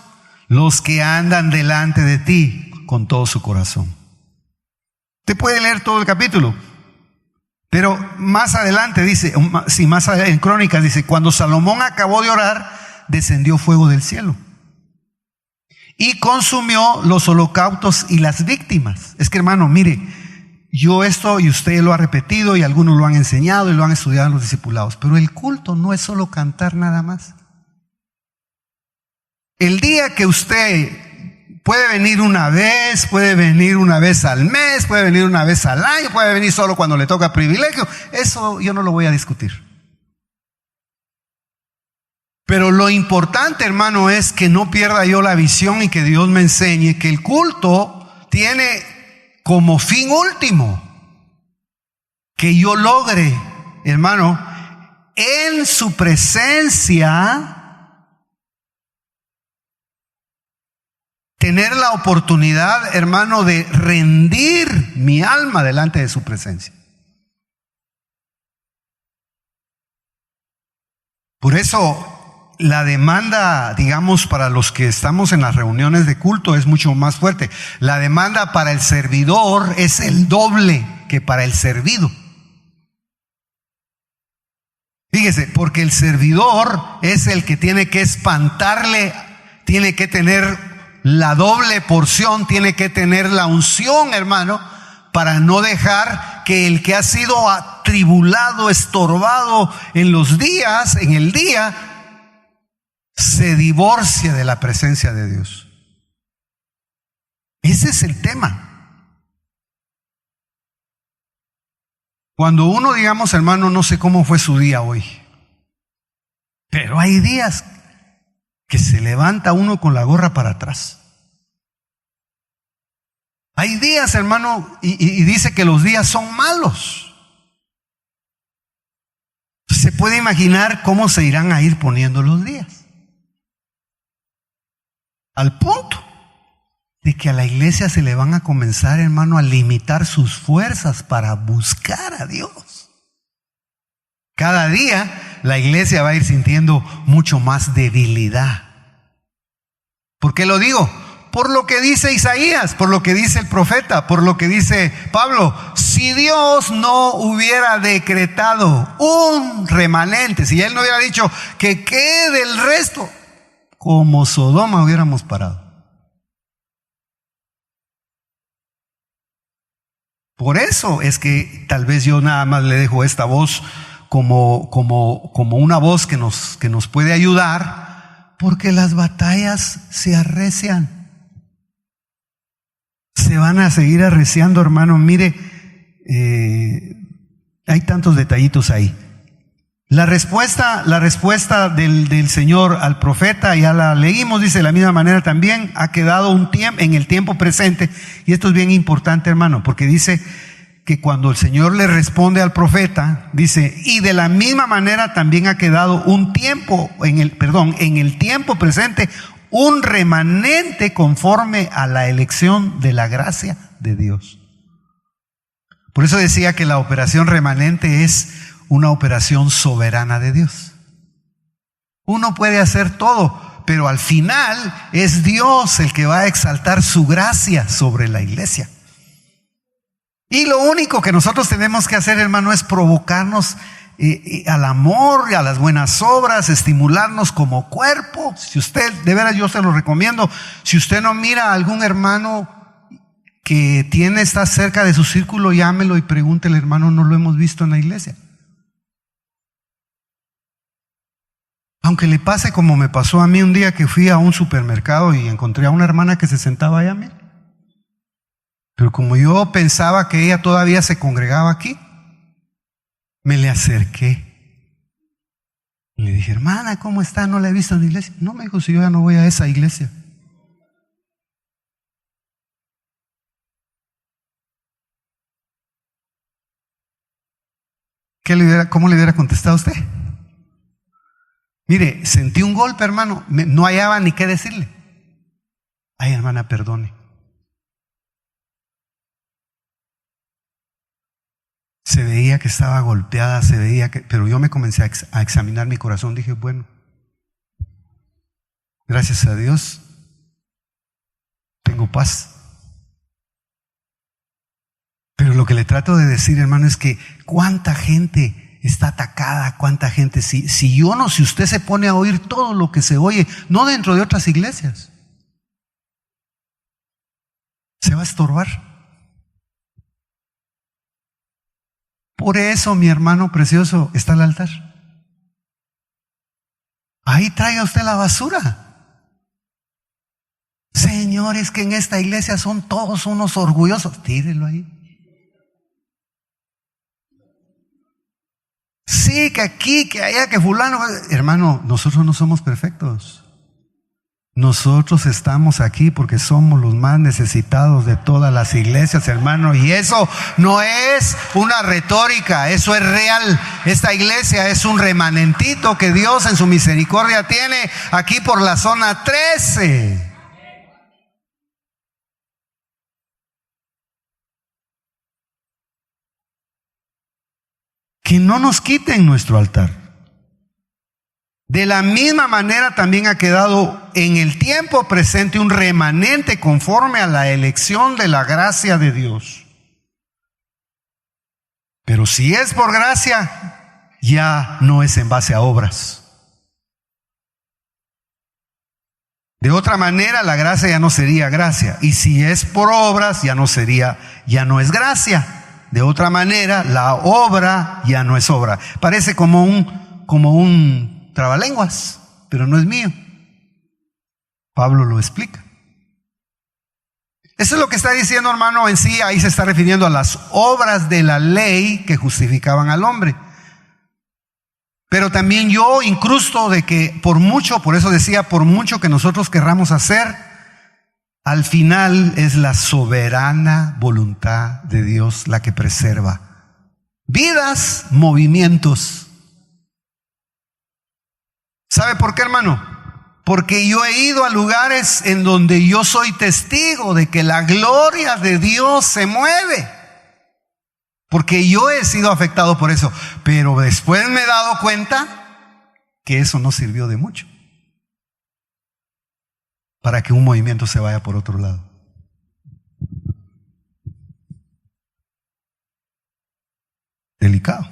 los que andan delante de ti con todo su corazón. Usted puede leer todo el capítulo, pero más adelante dice, más adelante, en Crónicas dice: cuando Salomón acabó de orar, descendió fuego del cielo y consumió los holocaustos y las víctimas. Es que, hermano, mire, yo esto, y usted lo ha repetido, y algunos lo han enseñado y lo han estudiado en los discipulados, pero el culto no es solo cantar nada más. El día que usted puede venir una vez al mes, puede venir una vez al año, puede venir solo cuando le toca privilegio, eso yo no lo voy a discutir. Pero lo importante, hermano, es que no pierda yo la visión y que Dios me enseñe que el culto tiene como fin último que yo logre, hermano, en su presencia tener la oportunidad, hermano, de rendir mi alma delante de su presencia. Por eso la demanda, digamos, para los que estamos en las reuniones de culto es mucho más fuerte. La demanda para el servidor es el doble que para el servido. Fíjese, porque el servidor es el que tiene que espantarle, tiene que tener la doble porción, tiene que tener la unción, hermano, para no dejar que el que ha sido atribulado, estorbado en el día, se divorcia de la presencia de Dios. Ese es el tema. Cuando uno, digamos, hermano, no sé cómo fue su día hoy, pero hay días que se levanta uno con la gorra para atrás. Hay días, hermano, y dice que los días son malos. Se puede imaginar cómo se irán a ir poniendo los días. Al punto de que a la iglesia se le van a comenzar, hermano, a limitar sus fuerzas para buscar a Dios. Cada día la iglesia va a ir sintiendo mucho más debilidad. ¿Por qué lo digo? Por lo que dice Isaías, por lo que dice el profeta, por lo que dice Pablo. Si Dios no hubiera decretado un remanente, si Él no hubiera dicho que quede el resto, como Sodoma hubiéramos parado. Por eso es que tal vez yo nada más le dejo esta voz como una voz que nos puede ayudar, porque las batallas se arrecian. Se van a seguir arreciando, hermano. Mire, hay tantos detallitos ahí. La respuesta del Señor al profeta, ya la leímos, dice de la misma manera también, ha quedado un tiempo, en el tiempo presente, y esto es bien importante, hermano, porque dice que cuando el Señor le responde al profeta, dice, y de la misma manera también ha quedado un tiempo, en el tiempo presente, un remanente conforme a la elección de la gracia de Dios. Por eso decía que la operación remanente es una operación soberana de Dios. Uno puede hacer todo, pero al final es Dios el que va a exaltar su gracia sobre la iglesia. Y lo único que nosotros tenemos que hacer, hermano, es provocarnos al amor y a las buenas obras, estimularnos como cuerpo. Si usted, de veras yo se lo recomiendo, si usted no mira a algún hermano que está cerca de su círculo, llámelo y pregúntele, hermano, no lo hemos visto en la iglesia. Aunque le pase como me pasó a mí un día que fui a un supermercado y encontré a una hermana que se sentaba allá, mí. Pero como yo pensaba que ella todavía se congregaba aquí, me le acerqué. Le dije, hermana, ¿cómo está? ¿No la he visto en la iglesia? No, me dijo, si yo ya no voy a esa iglesia. ¿Cómo le hubiera contestado a usted? Mire, sentí un golpe, hermano, no hallaba ni qué decirle. Ay, hermana, perdone. Se veía que estaba golpeada, pero yo me comencé a examinar mi corazón. Dije, bueno, gracias a Dios, tengo paz. Pero lo que le trato de decir, hermano, es que cuánta gente está atacada, cuánta gente, si usted se pone a oír todo lo que se oye, no dentro de otras iglesias, se va a estorbar. Por eso, mi hermano precioso, está el altar. Ahí traiga usted la basura. Señor, es que en esta iglesia son todos unos orgullosos. Tírelo ahí. Sí, que aquí, que allá, que fulano. Hermano, nosotros no somos perfectos. Nosotros estamos aquí porque somos los más necesitados de todas las iglesias, hermano. Y eso no es una retórica, eso es real. Esta iglesia es un remanentito que Dios en su misericordia tiene aquí por la zona 13. Que no nos quiten nuestro altar. De la misma manera también ha quedado en el tiempo presente un remanente conforme a la elección de la gracia de Dios. Pero si es por gracia, ya no es en base a obras. De otra manera, la gracia ya no sería gracia. Y si es por obras, ya no es gracia. De otra manera, la obra ya no es obra. Parece como un trabalenguas, pero no es mío. Pablo lo explica. Eso es lo que está diciendo, hermano, en sí. Ahí se está refiriendo a las obras de la ley que justificaban al hombre. Pero también yo incrusto de que por eso decía, por mucho que nosotros querramos hacer, al final es la soberana voluntad de Dios la que preserva vidas, movimientos. ¿Sabe por qué, hermano? Porque yo he ido a lugares en donde yo soy testigo de que la gloria de Dios se mueve. Porque yo he sido afectado por eso. Pero después me he dado cuenta que eso no sirvió de mucho para que un movimiento se vaya por otro lado. Delicado.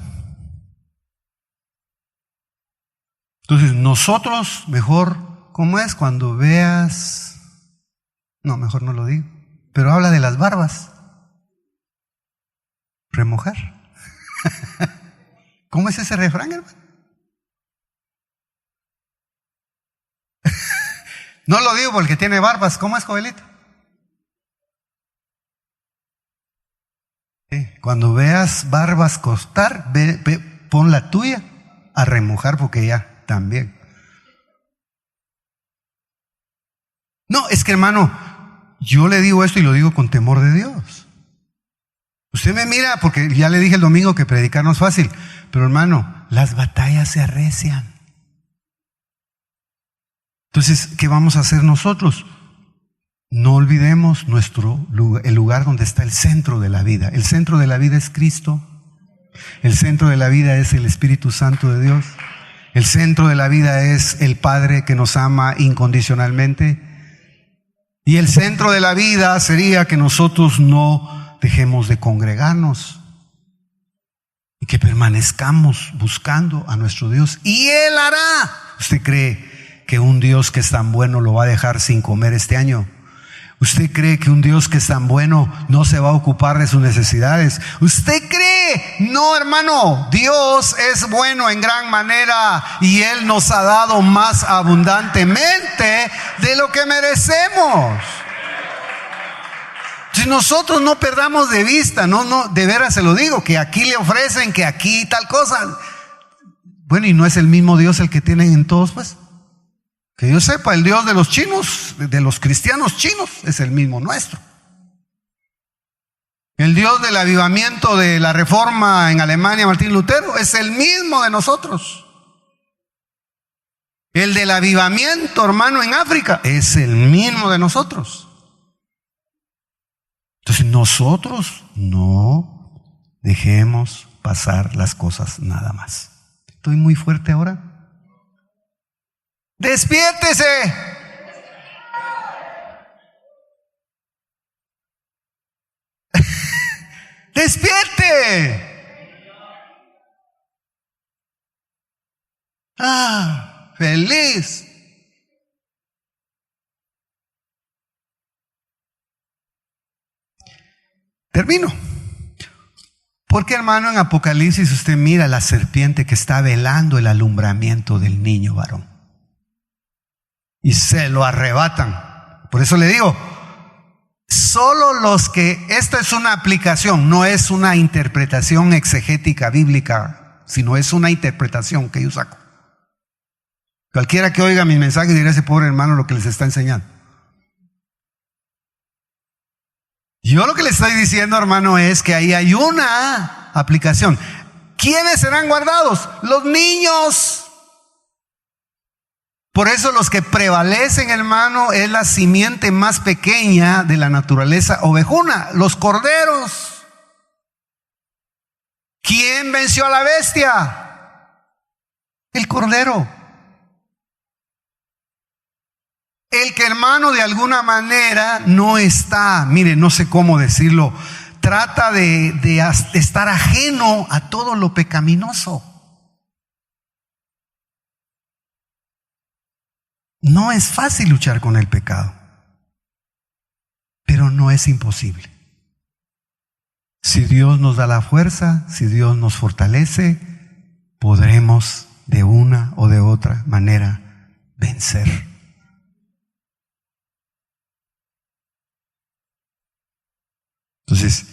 Entonces nosotros mejor, ¿cómo es? Cuando veas, no, mejor no lo digo, pero habla de las barbas, remojar. ¿Cómo es ese refrán, hermano? No lo digo porque tiene barbas. ¿Cómo es, Joelito? Cuando veas barbas costar, pon la tuya a remojar porque ya también. No, es que, hermano, yo le digo esto y lo digo con temor de Dios. Usted me mira, porque ya le dije el domingo que predicar no es fácil, pero, hermano, las batallas se arrecian. Entonces, ¿qué vamos a hacer nosotros? No olvidemos el lugar donde está el centro de la vida. El centro de la vida es Cristo. El centro de la vida es el Espíritu Santo de Dios. El centro de la vida es el Padre que nos ama incondicionalmente. Y el centro de la vida sería que nosotros no dejemos de congregarnos y que permanezcamos buscando a nuestro Dios. Y Él hará. ¿Usted cree que un Dios que es tan bueno lo va a dejar sin comer este año? ¿Usted cree que un Dios que es tan bueno no se va a ocupar de sus necesidades? ¿Usted cree? No, hermano, Dios es bueno en gran manera y Él nos ha dado más abundantemente de lo que merecemos. Si nosotros no perdamos de vista, no, de veras se lo digo, que aquí le ofrecen, que aquí tal cosa. Bueno, y no es el mismo Dios el que tienen en todos, pues. Que yo sepa, el Dios de los chinos, de los cristianos chinos, es el mismo nuestro. El Dios del avivamiento de la Reforma en Alemania, Martín Lutero, es el mismo de nosotros. El del avivamiento, hermano, en África, es el mismo de nosotros. Entonces nosotros no dejemos pasar las cosas nada más. ¿Estoy muy fuerte ahora? ¡Despiértese! ¡Despierte! ¡Ah! ¡Feliz! Termino. Porque, hermano, en Apocalipsis usted mira la serpiente que está velando el alumbramiento del niño varón. Y se lo arrebatan. Por eso le digo, solo los que, esta es una aplicación, no es una interpretación exegética bíblica, sino es una interpretación que yo saco. Cualquiera que oiga mis mensajes dirá: ese pobre hermano lo que les está enseñando. Yo lo que le estoy diciendo, hermano, es que ahí hay una aplicación. ¿Quiénes serán guardados? Los niños. Por eso los que prevalecen, hermano, es la simiente más pequeña de la naturaleza ovejuna, los corderos. ¿Quién venció a la bestia? El cordero. El que, hermano, de alguna manera no está, mire, no sé cómo decirlo, trata de estar ajeno a todo lo pecaminoso. No es fácil luchar con el pecado, pero no es imposible. Si Dios nos da la fuerza, si Dios nos fortalece, podremos de una o de otra manera vencer. Entonces,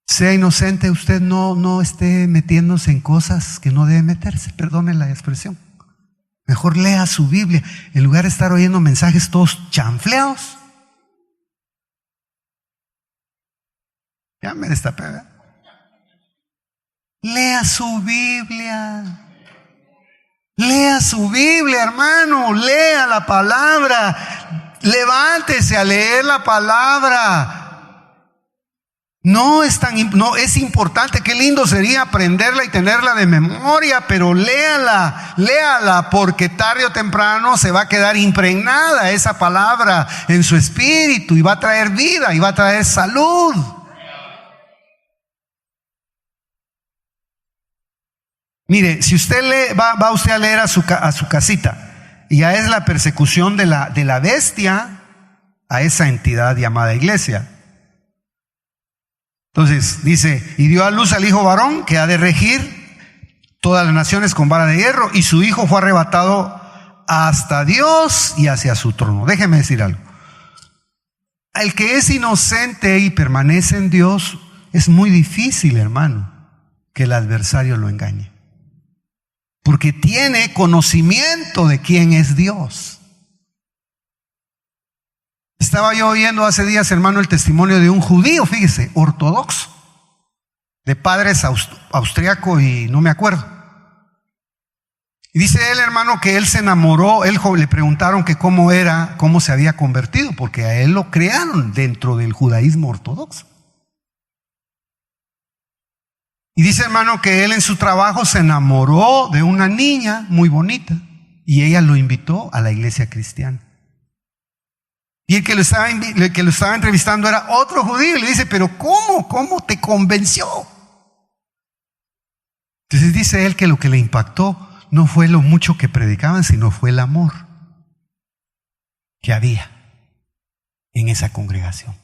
sea inocente, usted no esté metiéndose en cosas que no debe meterse, perdone la expresión. Mejor lea su Biblia, en lugar de estar oyendo mensajes todos chanfleados. Ya me destapé, ¿verdad? Lea su Biblia. Lea su Biblia, hermano, lea la palabra. Levántese a leer la palabra. No es importante, qué lindo sería aprenderla y tenerla de memoria, pero léala, porque tarde o temprano se va a quedar impregnada esa palabra en su espíritu y va a traer vida y va a traer salud. Mire, si usted lee, va usted a leer a su casita, y ya es la persecución de la bestia a esa entidad llamada iglesia. Entonces dice: y dio a luz al hijo varón que ha de regir todas las naciones con vara de hierro, y su hijo fue arrebatado hasta Dios y hacia su trono. Déjeme decir algo. El que es inocente y permanece en Dios, es muy difícil, hermano, que el adversario lo engañe, porque tiene conocimiento de quién es Dios. Estaba yo oyendo hace días, hermano, el testimonio de un judío, fíjese, ortodoxo, de padres austriaco y no me acuerdo. Y dice él, hermano, que él se enamoró. Le preguntaron que cómo se había convertido, porque a él lo crearon dentro del judaísmo ortodoxo. Y dice, hermano, que él en su trabajo se enamoró de una niña muy bonita y ella lo invitó a la iglesia cristiana. Y el que lo estaba entrevistando era otro judío y le dice: pero ¿cómo te convenció? Entonces dice él que lo que le impactó no fue lo mucho que predicaban, sino fue el amor que había en esa congregación.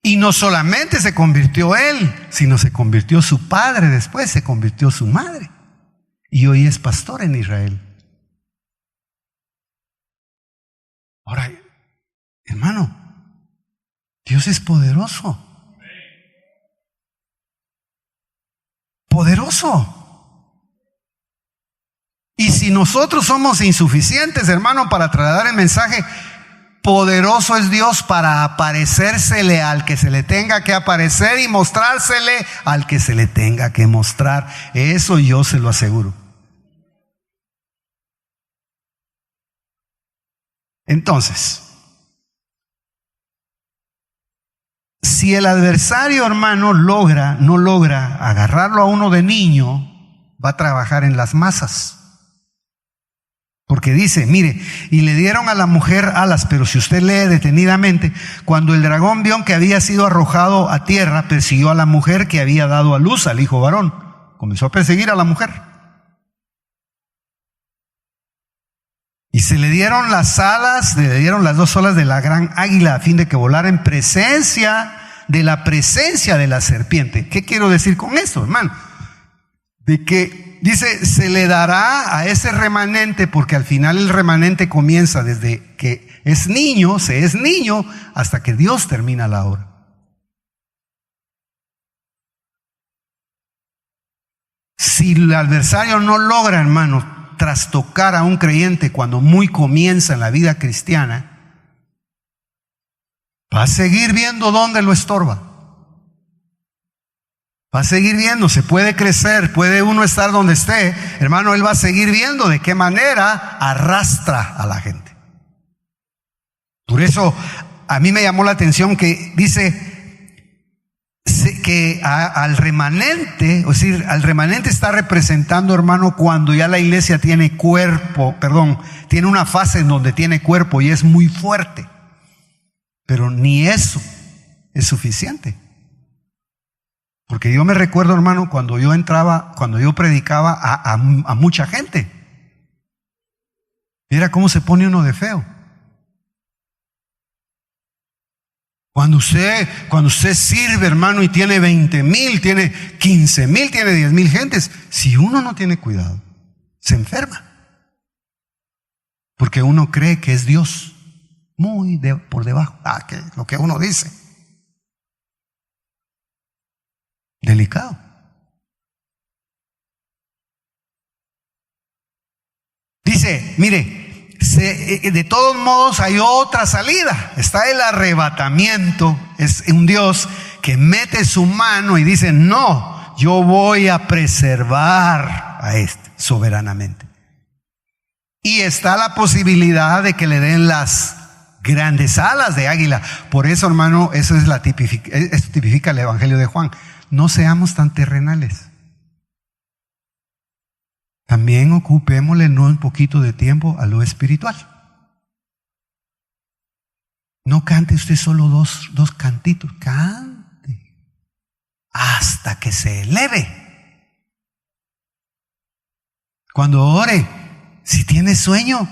Y no solamente se convirtió él, sino se convirtió su padre después, se convirtió su madre. Y hoy es pastor en Israel. Ahora, hermano, Dios es poderoso. Poderoso. Y si nosotros somos insuficientes, hermano, para trasladar el mensaje, poderoso es Dios para aparecérsele al que se le tenga que aparecer y mostrársele al que se le tenga que mostrar. Eso yo se lo aseguro. Entonces, si el adversario, hermano, no logra agarrarlo a uno de niño, va a trabajar en las masas. Porque dice, mire, y le dieron a la mujer alas, pero si usted lee detenidamente, cuando el dragón vio que había sido arrojado a tierra, persiguió a la mujer que había dado a luz al hijo varón. Comenzó a perseguir a la mujer. Y se le dieron las alas, le dieron las 2 alas de la gran águila a fin de que volara en presencia de la presencia de la serpiente. ¿Qué quiero decir con esto, hermano? De que dice, se le dará a ese remanente, porque al final el remanente comienza desde que es niño, se es niño, hasta que Dios termina la obra. Si el adversario no logra, hermano, trastocar a un creyente cuando muy comienza en la vida cristiana, va a seguir viendo dónde lo estorba. Va a seguir viendo, se puede crecer, puede uno estar donde esté, hermano, él va a seguir viendo de qué manera arrastra a la gente. Por eso a mí me llamó la atención que dice que al remanente, es decir, al remanente está representando, hermano, cuando ya la iglesia tiene tiene una fase en donde tiene cuerpo y es muy fuerte. Pero ni eso es suficiente. Porque yo me recuerdo, hermano, cuando yo predicaba a mucha gente. Mira cómo se pone uno de feo. Cuando usted sirve, hermano, y tiene 20,000, tiene 15,000, tiene 10,000 gentes, si uno no tiene cuidado, se enferma. Porque uno cree que es Dios, muy por debajo. Que lo que uno dice. Delicado. Dice, mire, de todos modos hay otra salida. Está el arrebatamiento. Es un Dios que mete su mano y dice, no, yo voy a preservar a este soberanamente. Y está la posibilidad de que le den las grandes alas de águila. Por eso, hermano, eso tipifica el Evangelio de Juan. No seamos tan terrenales. También ocupémosle un poquito de tiempo a lo espiritual. No cante usted solo dos cantitos, cante hasta que se eleve. Cuando ore, si tiene sueño,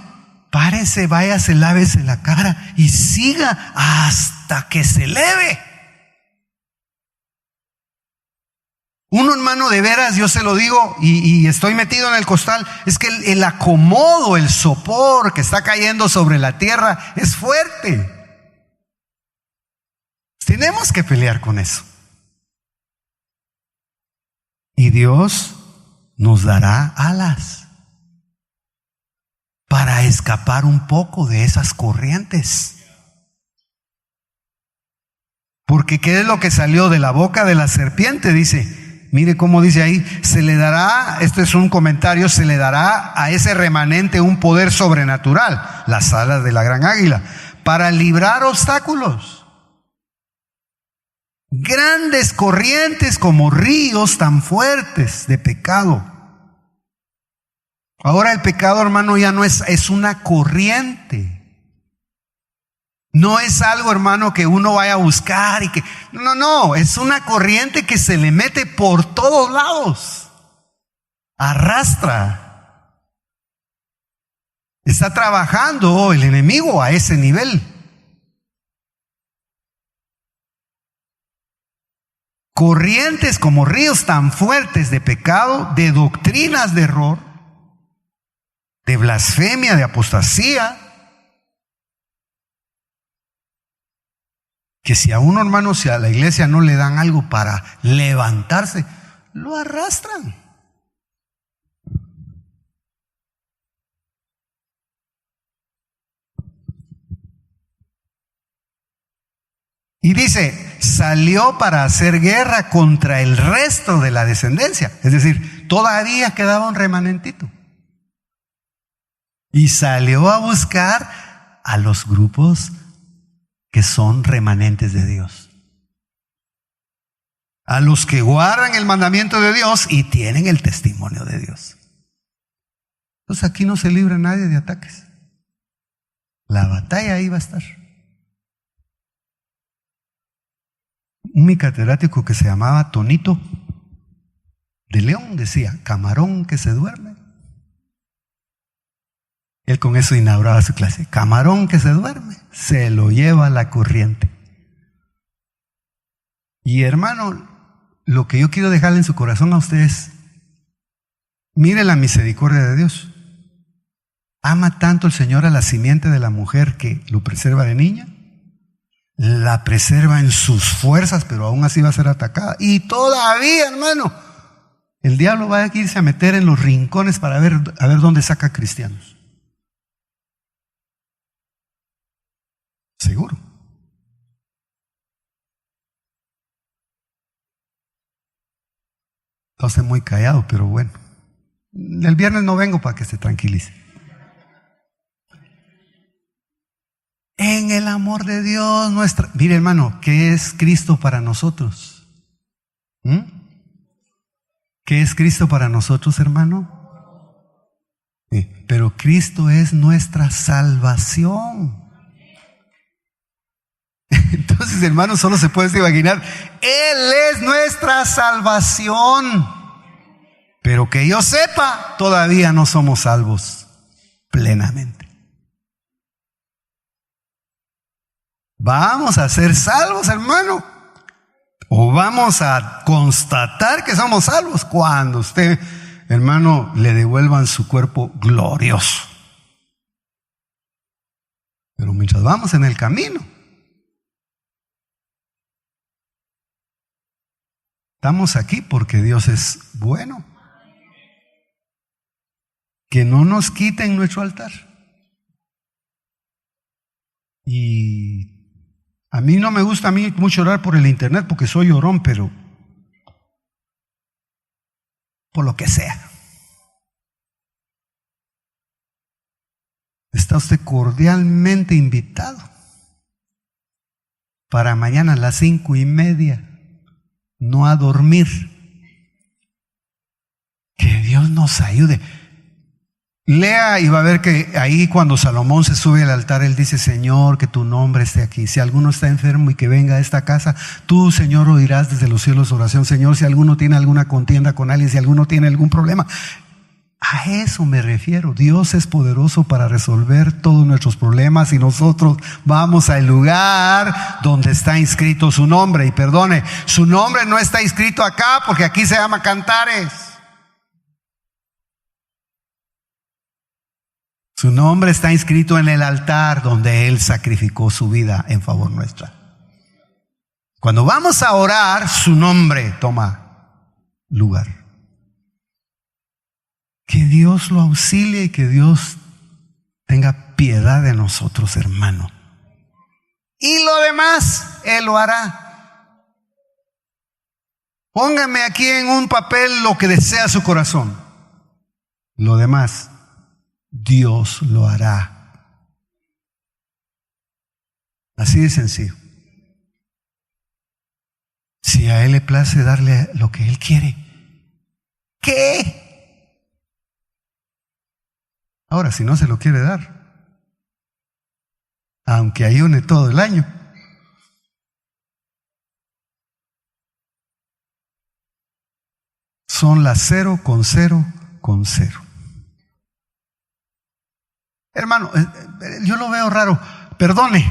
párese, váyase, lávese la cara y siga hasta que se eleve. Uno, hermano, de veras, yo se lo digo y estoy metido en el costal, es que el acomodo, el sopor que está cayendo sobre la tierra es fuerte. Tenemos que pelear con eso. Y Dios nos dará alas para escapar un poco de esas corrientes. Porque ¿qué es lo que salió de la boca de la serpiente? Dice, mire cómo dice ahí, se le dará, este es un comentario, se le dará a ese remanente un poder sobrenatural, las alas de la gran águila, para librar obstáculos. Grandes corrientes como ríos tan fuertes de pecado. Ahora el pecado, hermano, ya no es una corriente. No es algo, hermano, que uno vaya a buscar y que... No, es una corriente que se le mete por todos lados. Arrastra. Está trabajando el enemigo a ese nivel. Corrientes como ríos tan fuertes de pecado, de doctrinas de error, de blasfemia, de apostasía, que si a uno, hermano, si a la iglesia no le dan algo para levantarse, lo arrastran. Y dice, salió para hacer guerra contra el resto de la descendencia. Es decir, todavía quedaba un remanentito. Y salió a buscar a los grupos que son remanentes de Dios. A los que guardan el mandamiento de Dios y tienen el testimonio de Dios. Entonces aquí no se libra nadie de ataques. La batalla ahí va a estar. Un catedrático que se llamaba Tonito de León decía, camarón que se duerme. Él con eso inauguraba su clase. Camarón que se duerme, se lo lleva la corriente. Y hermano, lo que yo quiero dejarle en su corazón a ustedes, mire la misericordia de Dios. Ama tanto el Señor a la simiente de la mujer que lo preserva de niña, la preserva en sus fuerzas, pero aún así va a ser atacada. Y todavía, hermano, el diablo va a irse a meter en los rincones para ver, a ver dónde saca cristianos. Seguro. Está usted muy callado, pero bueno. El viernes no vengo para que se tranquilice. En el amor de Dios, mire hermano, ¿qué es Cristo para nosotros? ¿Qué es Cristo para nosotros, hermano? Sí, pero Cristo es nuestra salvación. Entonces, hermano, solo se puede imaginar, Él es nuestra salvación. Pero que yo sepa, todavía no somos salvos plenamente. ¿Vamos a ser salvos, hermano? ¿O vamos a constatar que somos salvos cuando usted, hermano, le devuelvan su cuerpo glorioso? Pero mientras vamos en el camino, estamos aquí porque Dios es bueno. Que no nos quiten nuestro altar. Y a mí no me gusta mucho orar por el internet porque soy llorón, pero por lo que sea. Está usted cordialmente invitado para mañana a las 5:30, no a dormir. Que Dios nos ayude. Lea y va a ver que ahí cuando Salomón se sube al altar, él dice: Señor, que tu nombre esté aquí. Si alguno está enfermo y que venga a esta casa, tú, Señor, oirás desde los cielos oración. Señor, si alguno tiene alguna contienda con alguien, si alguno tiene algún problema. A eso me refiero. Dios es poderoso para resolver todos nuestros problemas y nosotros vamos al lugar donde está inscrito su nombre. Y perdone, su nombre no está inscrito acá porque aquí se llama Cantares. Su nombre está inscrito en el altar donde Él sacrificó su vida en favor nuestra. Cuando vamos a orar, su nombre toma lugar. Que Dios lo auxilie y que Dios tenga piedad de nosotros, hermano. Y lo demás, Él lo hará. Póngame aquí en un papel lo que desea su corazón. Lo demás, Dios lo hará. Así de sencillo. Si a Él le place darle lo que Él quiere, ¿qué? Ahora, si no se lo quiere dar, aunque ayune todo el año, son las 0 con 0 con 0. Hermano, yo lo veo raro, perdone.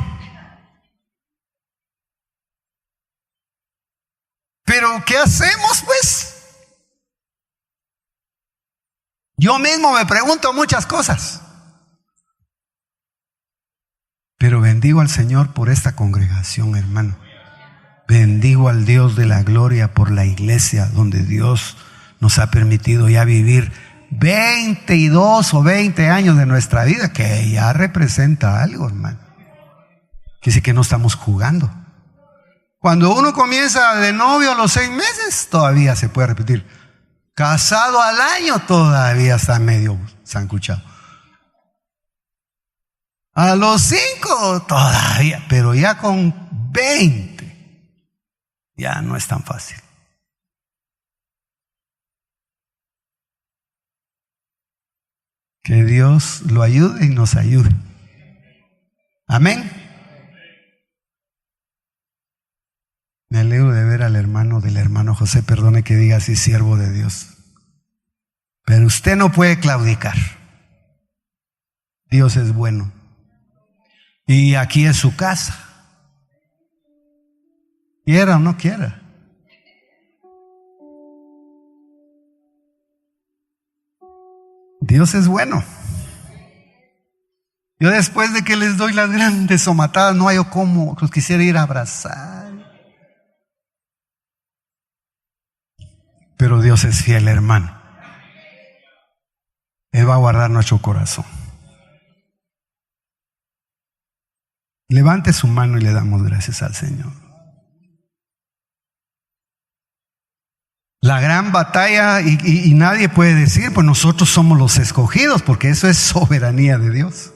Pero ¿qué hacemos, pues? Yo mismo me pregunto muchas cosas. Pero bendigo al Señor por esta congregación, hermano. Bendigo al Dios de la gloria por la iglesia donde Dios nos ha permitido ya vivir 22 o 20 años de nuestra vida, que ya representa algo, hermano. Que sí que no estamos jugando. Cuando uno comienza de novio a los 6 meses, todavía se puede repetir. Casado al año, todavía está medio sancuchado. A los 5, todavía, pero ya con 20, ya no es tan fácil. Que Dios lo ayude y nos ayude. Amén. Me alegro de ver al del hermano José, perdone que diga así, siervo de Dios. Pero usted no puede claudicar. Dios es bueno. Y aquí es su casa. Quiera o no quiera. Dios es bueno. Yo después de que les doy las grandes somatadas, no hay cómo, los quisiera ir a abrazar. Pero Dios es fiel, hermano. Él va a guardar nuestro corazón. Levante su mano y le damos gracias al Señor. La gran batalla, y nadie puede decir, pues nosotros somos los escogidos, porque eso es soberanía de Dios.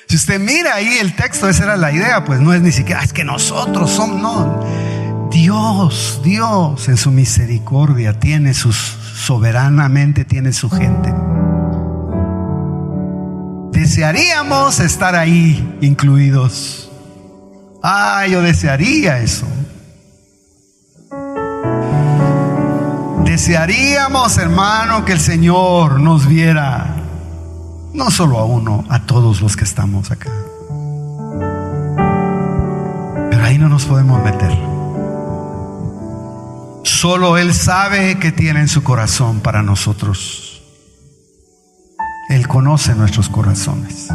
Si usted mira ahí el texto, esa era la idea, pues no es ni siquiera, es que nosotros somos, no. Dios en su misericordia soberanamente tiene su gente. Desearíamos estar ahí incluidos. Yo desearía eso. Desearíamos, hermano, que el Señor nos viera, no solo a uno, a todos los que estamos acá. Pero ahí no nos podemos meter. Solo Él sabe qué tiene en su corazón para nosotros. Él conoce nuestros corazones.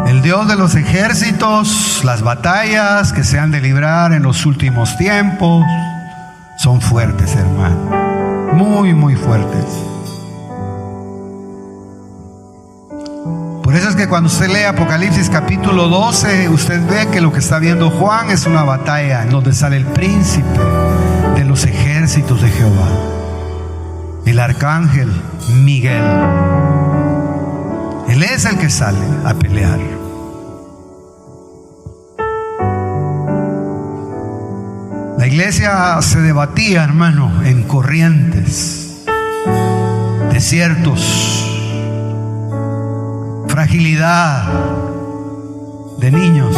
El Dios de los ejércitos, las batallas que se han de librar en los últimos tiempos son fuertes, hermano. Muy, muy fuertes. Por eso es que cuando usted lee Apocalipsis capítulo 12, usted ve que lo que está viendo Juan es una batalla en donde sale el príncipe de los ejércitos de Jehová, el arcángel Miguel. Él es el que sale a pelear. La iglesia se debatía, hermano, en corrientes, desiertos, fragilidad de niños.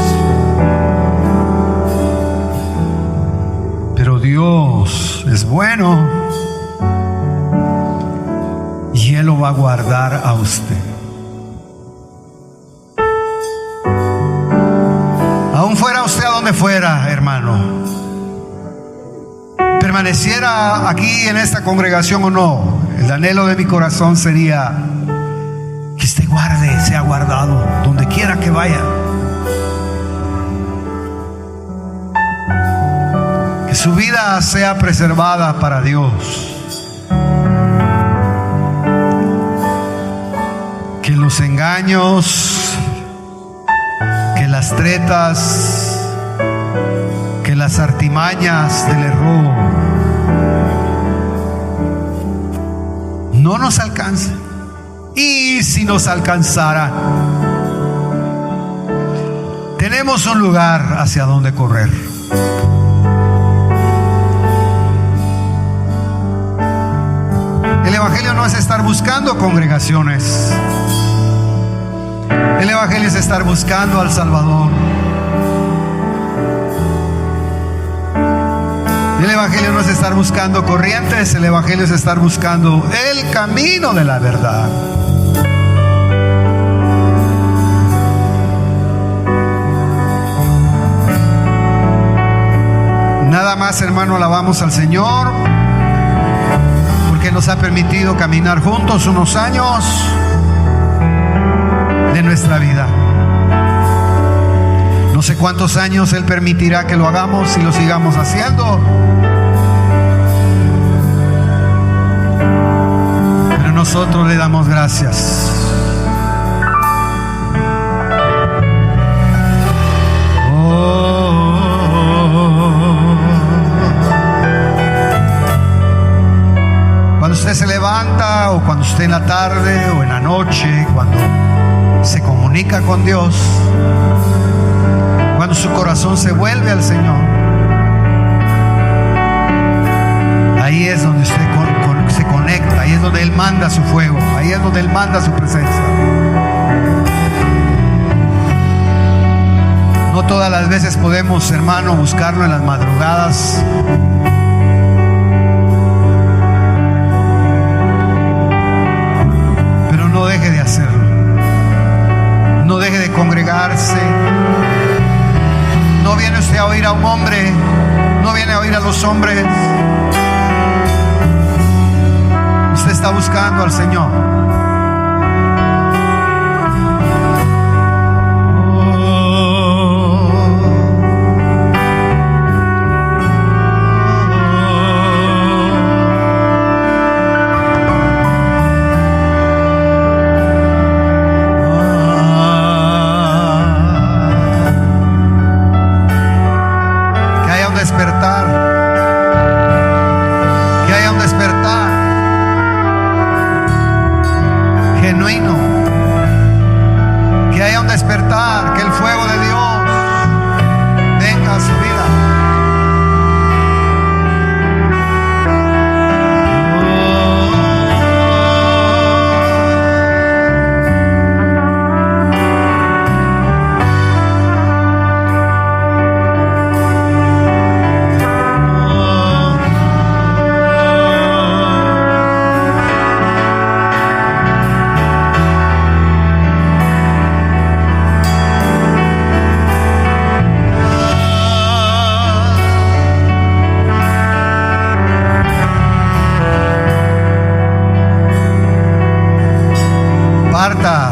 Pero Dios es bueno y Él lo va a guardar a usted. Aún fuera usted a donde fuera, hermano, permaneciera aquí en esta congregación o no, el anhelo de mi corazón sería que usted guarde, sea guardado donde quiera que vaya. Que su vida sea preservada para Dios. Que los engaños, que las tretas, que las artimañas del error no nos alcancen. Y si nos alcanzara, tenemos un lugar hacia donde correr. El evangelio no es estar buscando congregaciones. El evangelio es estar buscando al Salvador. El evangelio no es estar buscando corrientes. El evangelio es estar buscando el camino de la verdad. Nada más, hermano, alabamos al Señor porque nos ha permitido caminar juntos unos años de nuestra vida. No sé cuántos años Él permitirá que lo hagamos y lo sigamos haciendo, pero nosotros le damos gracias. Cuando usted se levanta, o cuando usted en la tarde o en la noche, cuando se comunica con Dios, cuando su corazón se vuelve al Señor, ahí es donde usted se conecta, ahí es donde Él manda su fuego, ahí es donde Él manda su presencia. No todas las veces podemos, hermano, buscarlo en las madrugadas. Pero no deje de hacerlo. No deje de congregarse. No viene usted a oír a un hombre, no viene a oír a los hombres. Usted está buscando al Señor.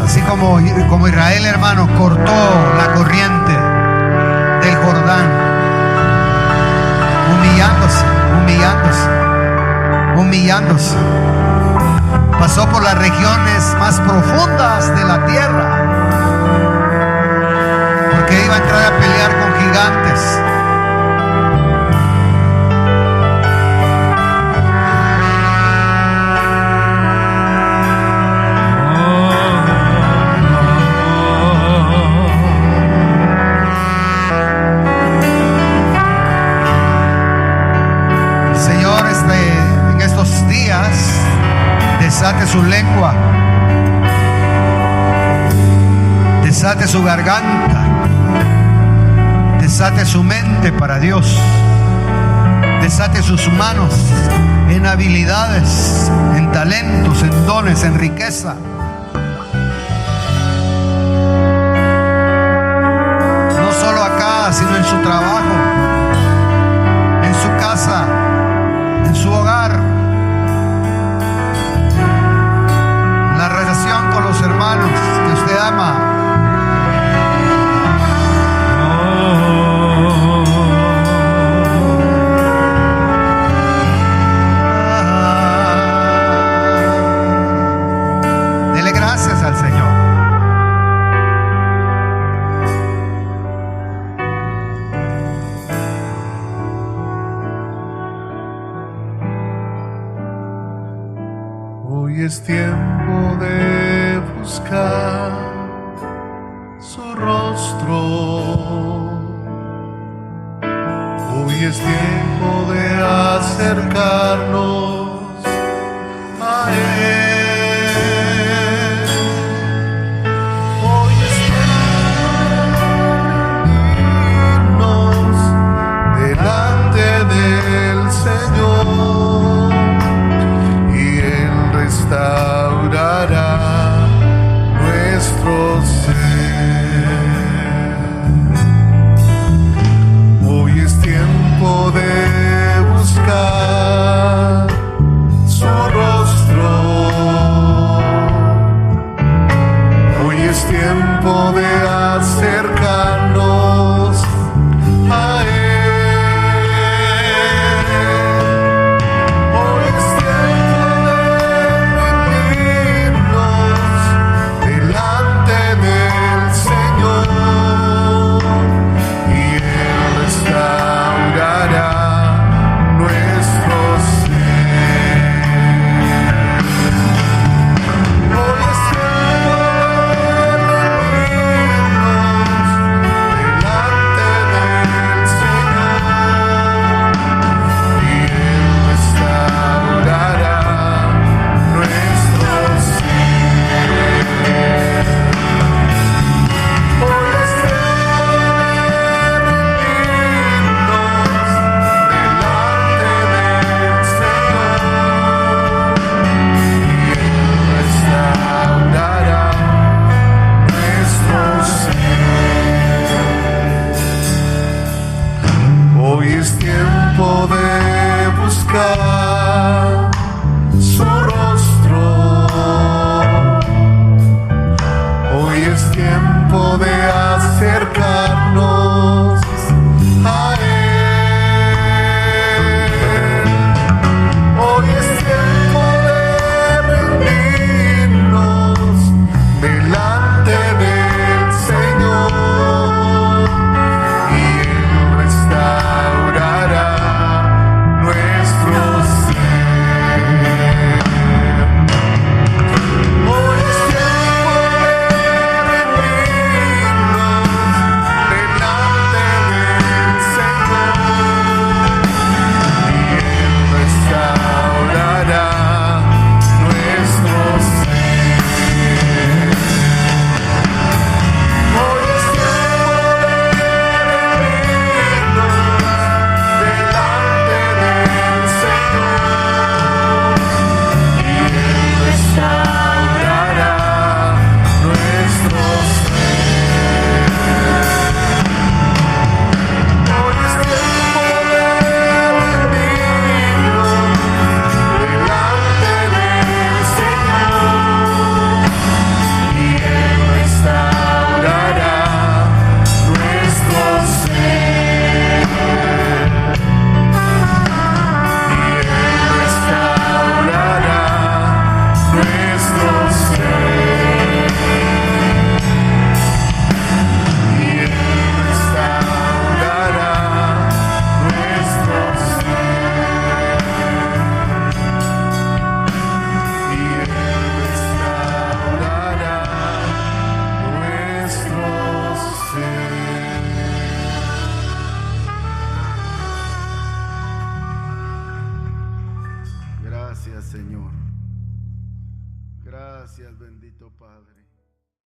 Así como Israel, hermano, cortó la corriente del Jordán, humillándose, pasó por las regiones más profundas de la tierra, porque iba a entrar a pelear con gigantes. Desate su lengua, desate su garganta, desate su mente para Dios, desate sus manos en habilidades, en talentos, en dones, en riqueza. No solo acá, sino en su trabajo, en su casa, en su hogar. La relación con los hermanos que usted ama. Dele gracias al Señor. Hoy es tiempo de buscar su rostro. Hoy es tiempo de acercarnos a Él. Hoy es tiempo de irnos delante del Señor. Restaurará nuestro ser. Hoy es tiempo de buscar es tiempo de buscar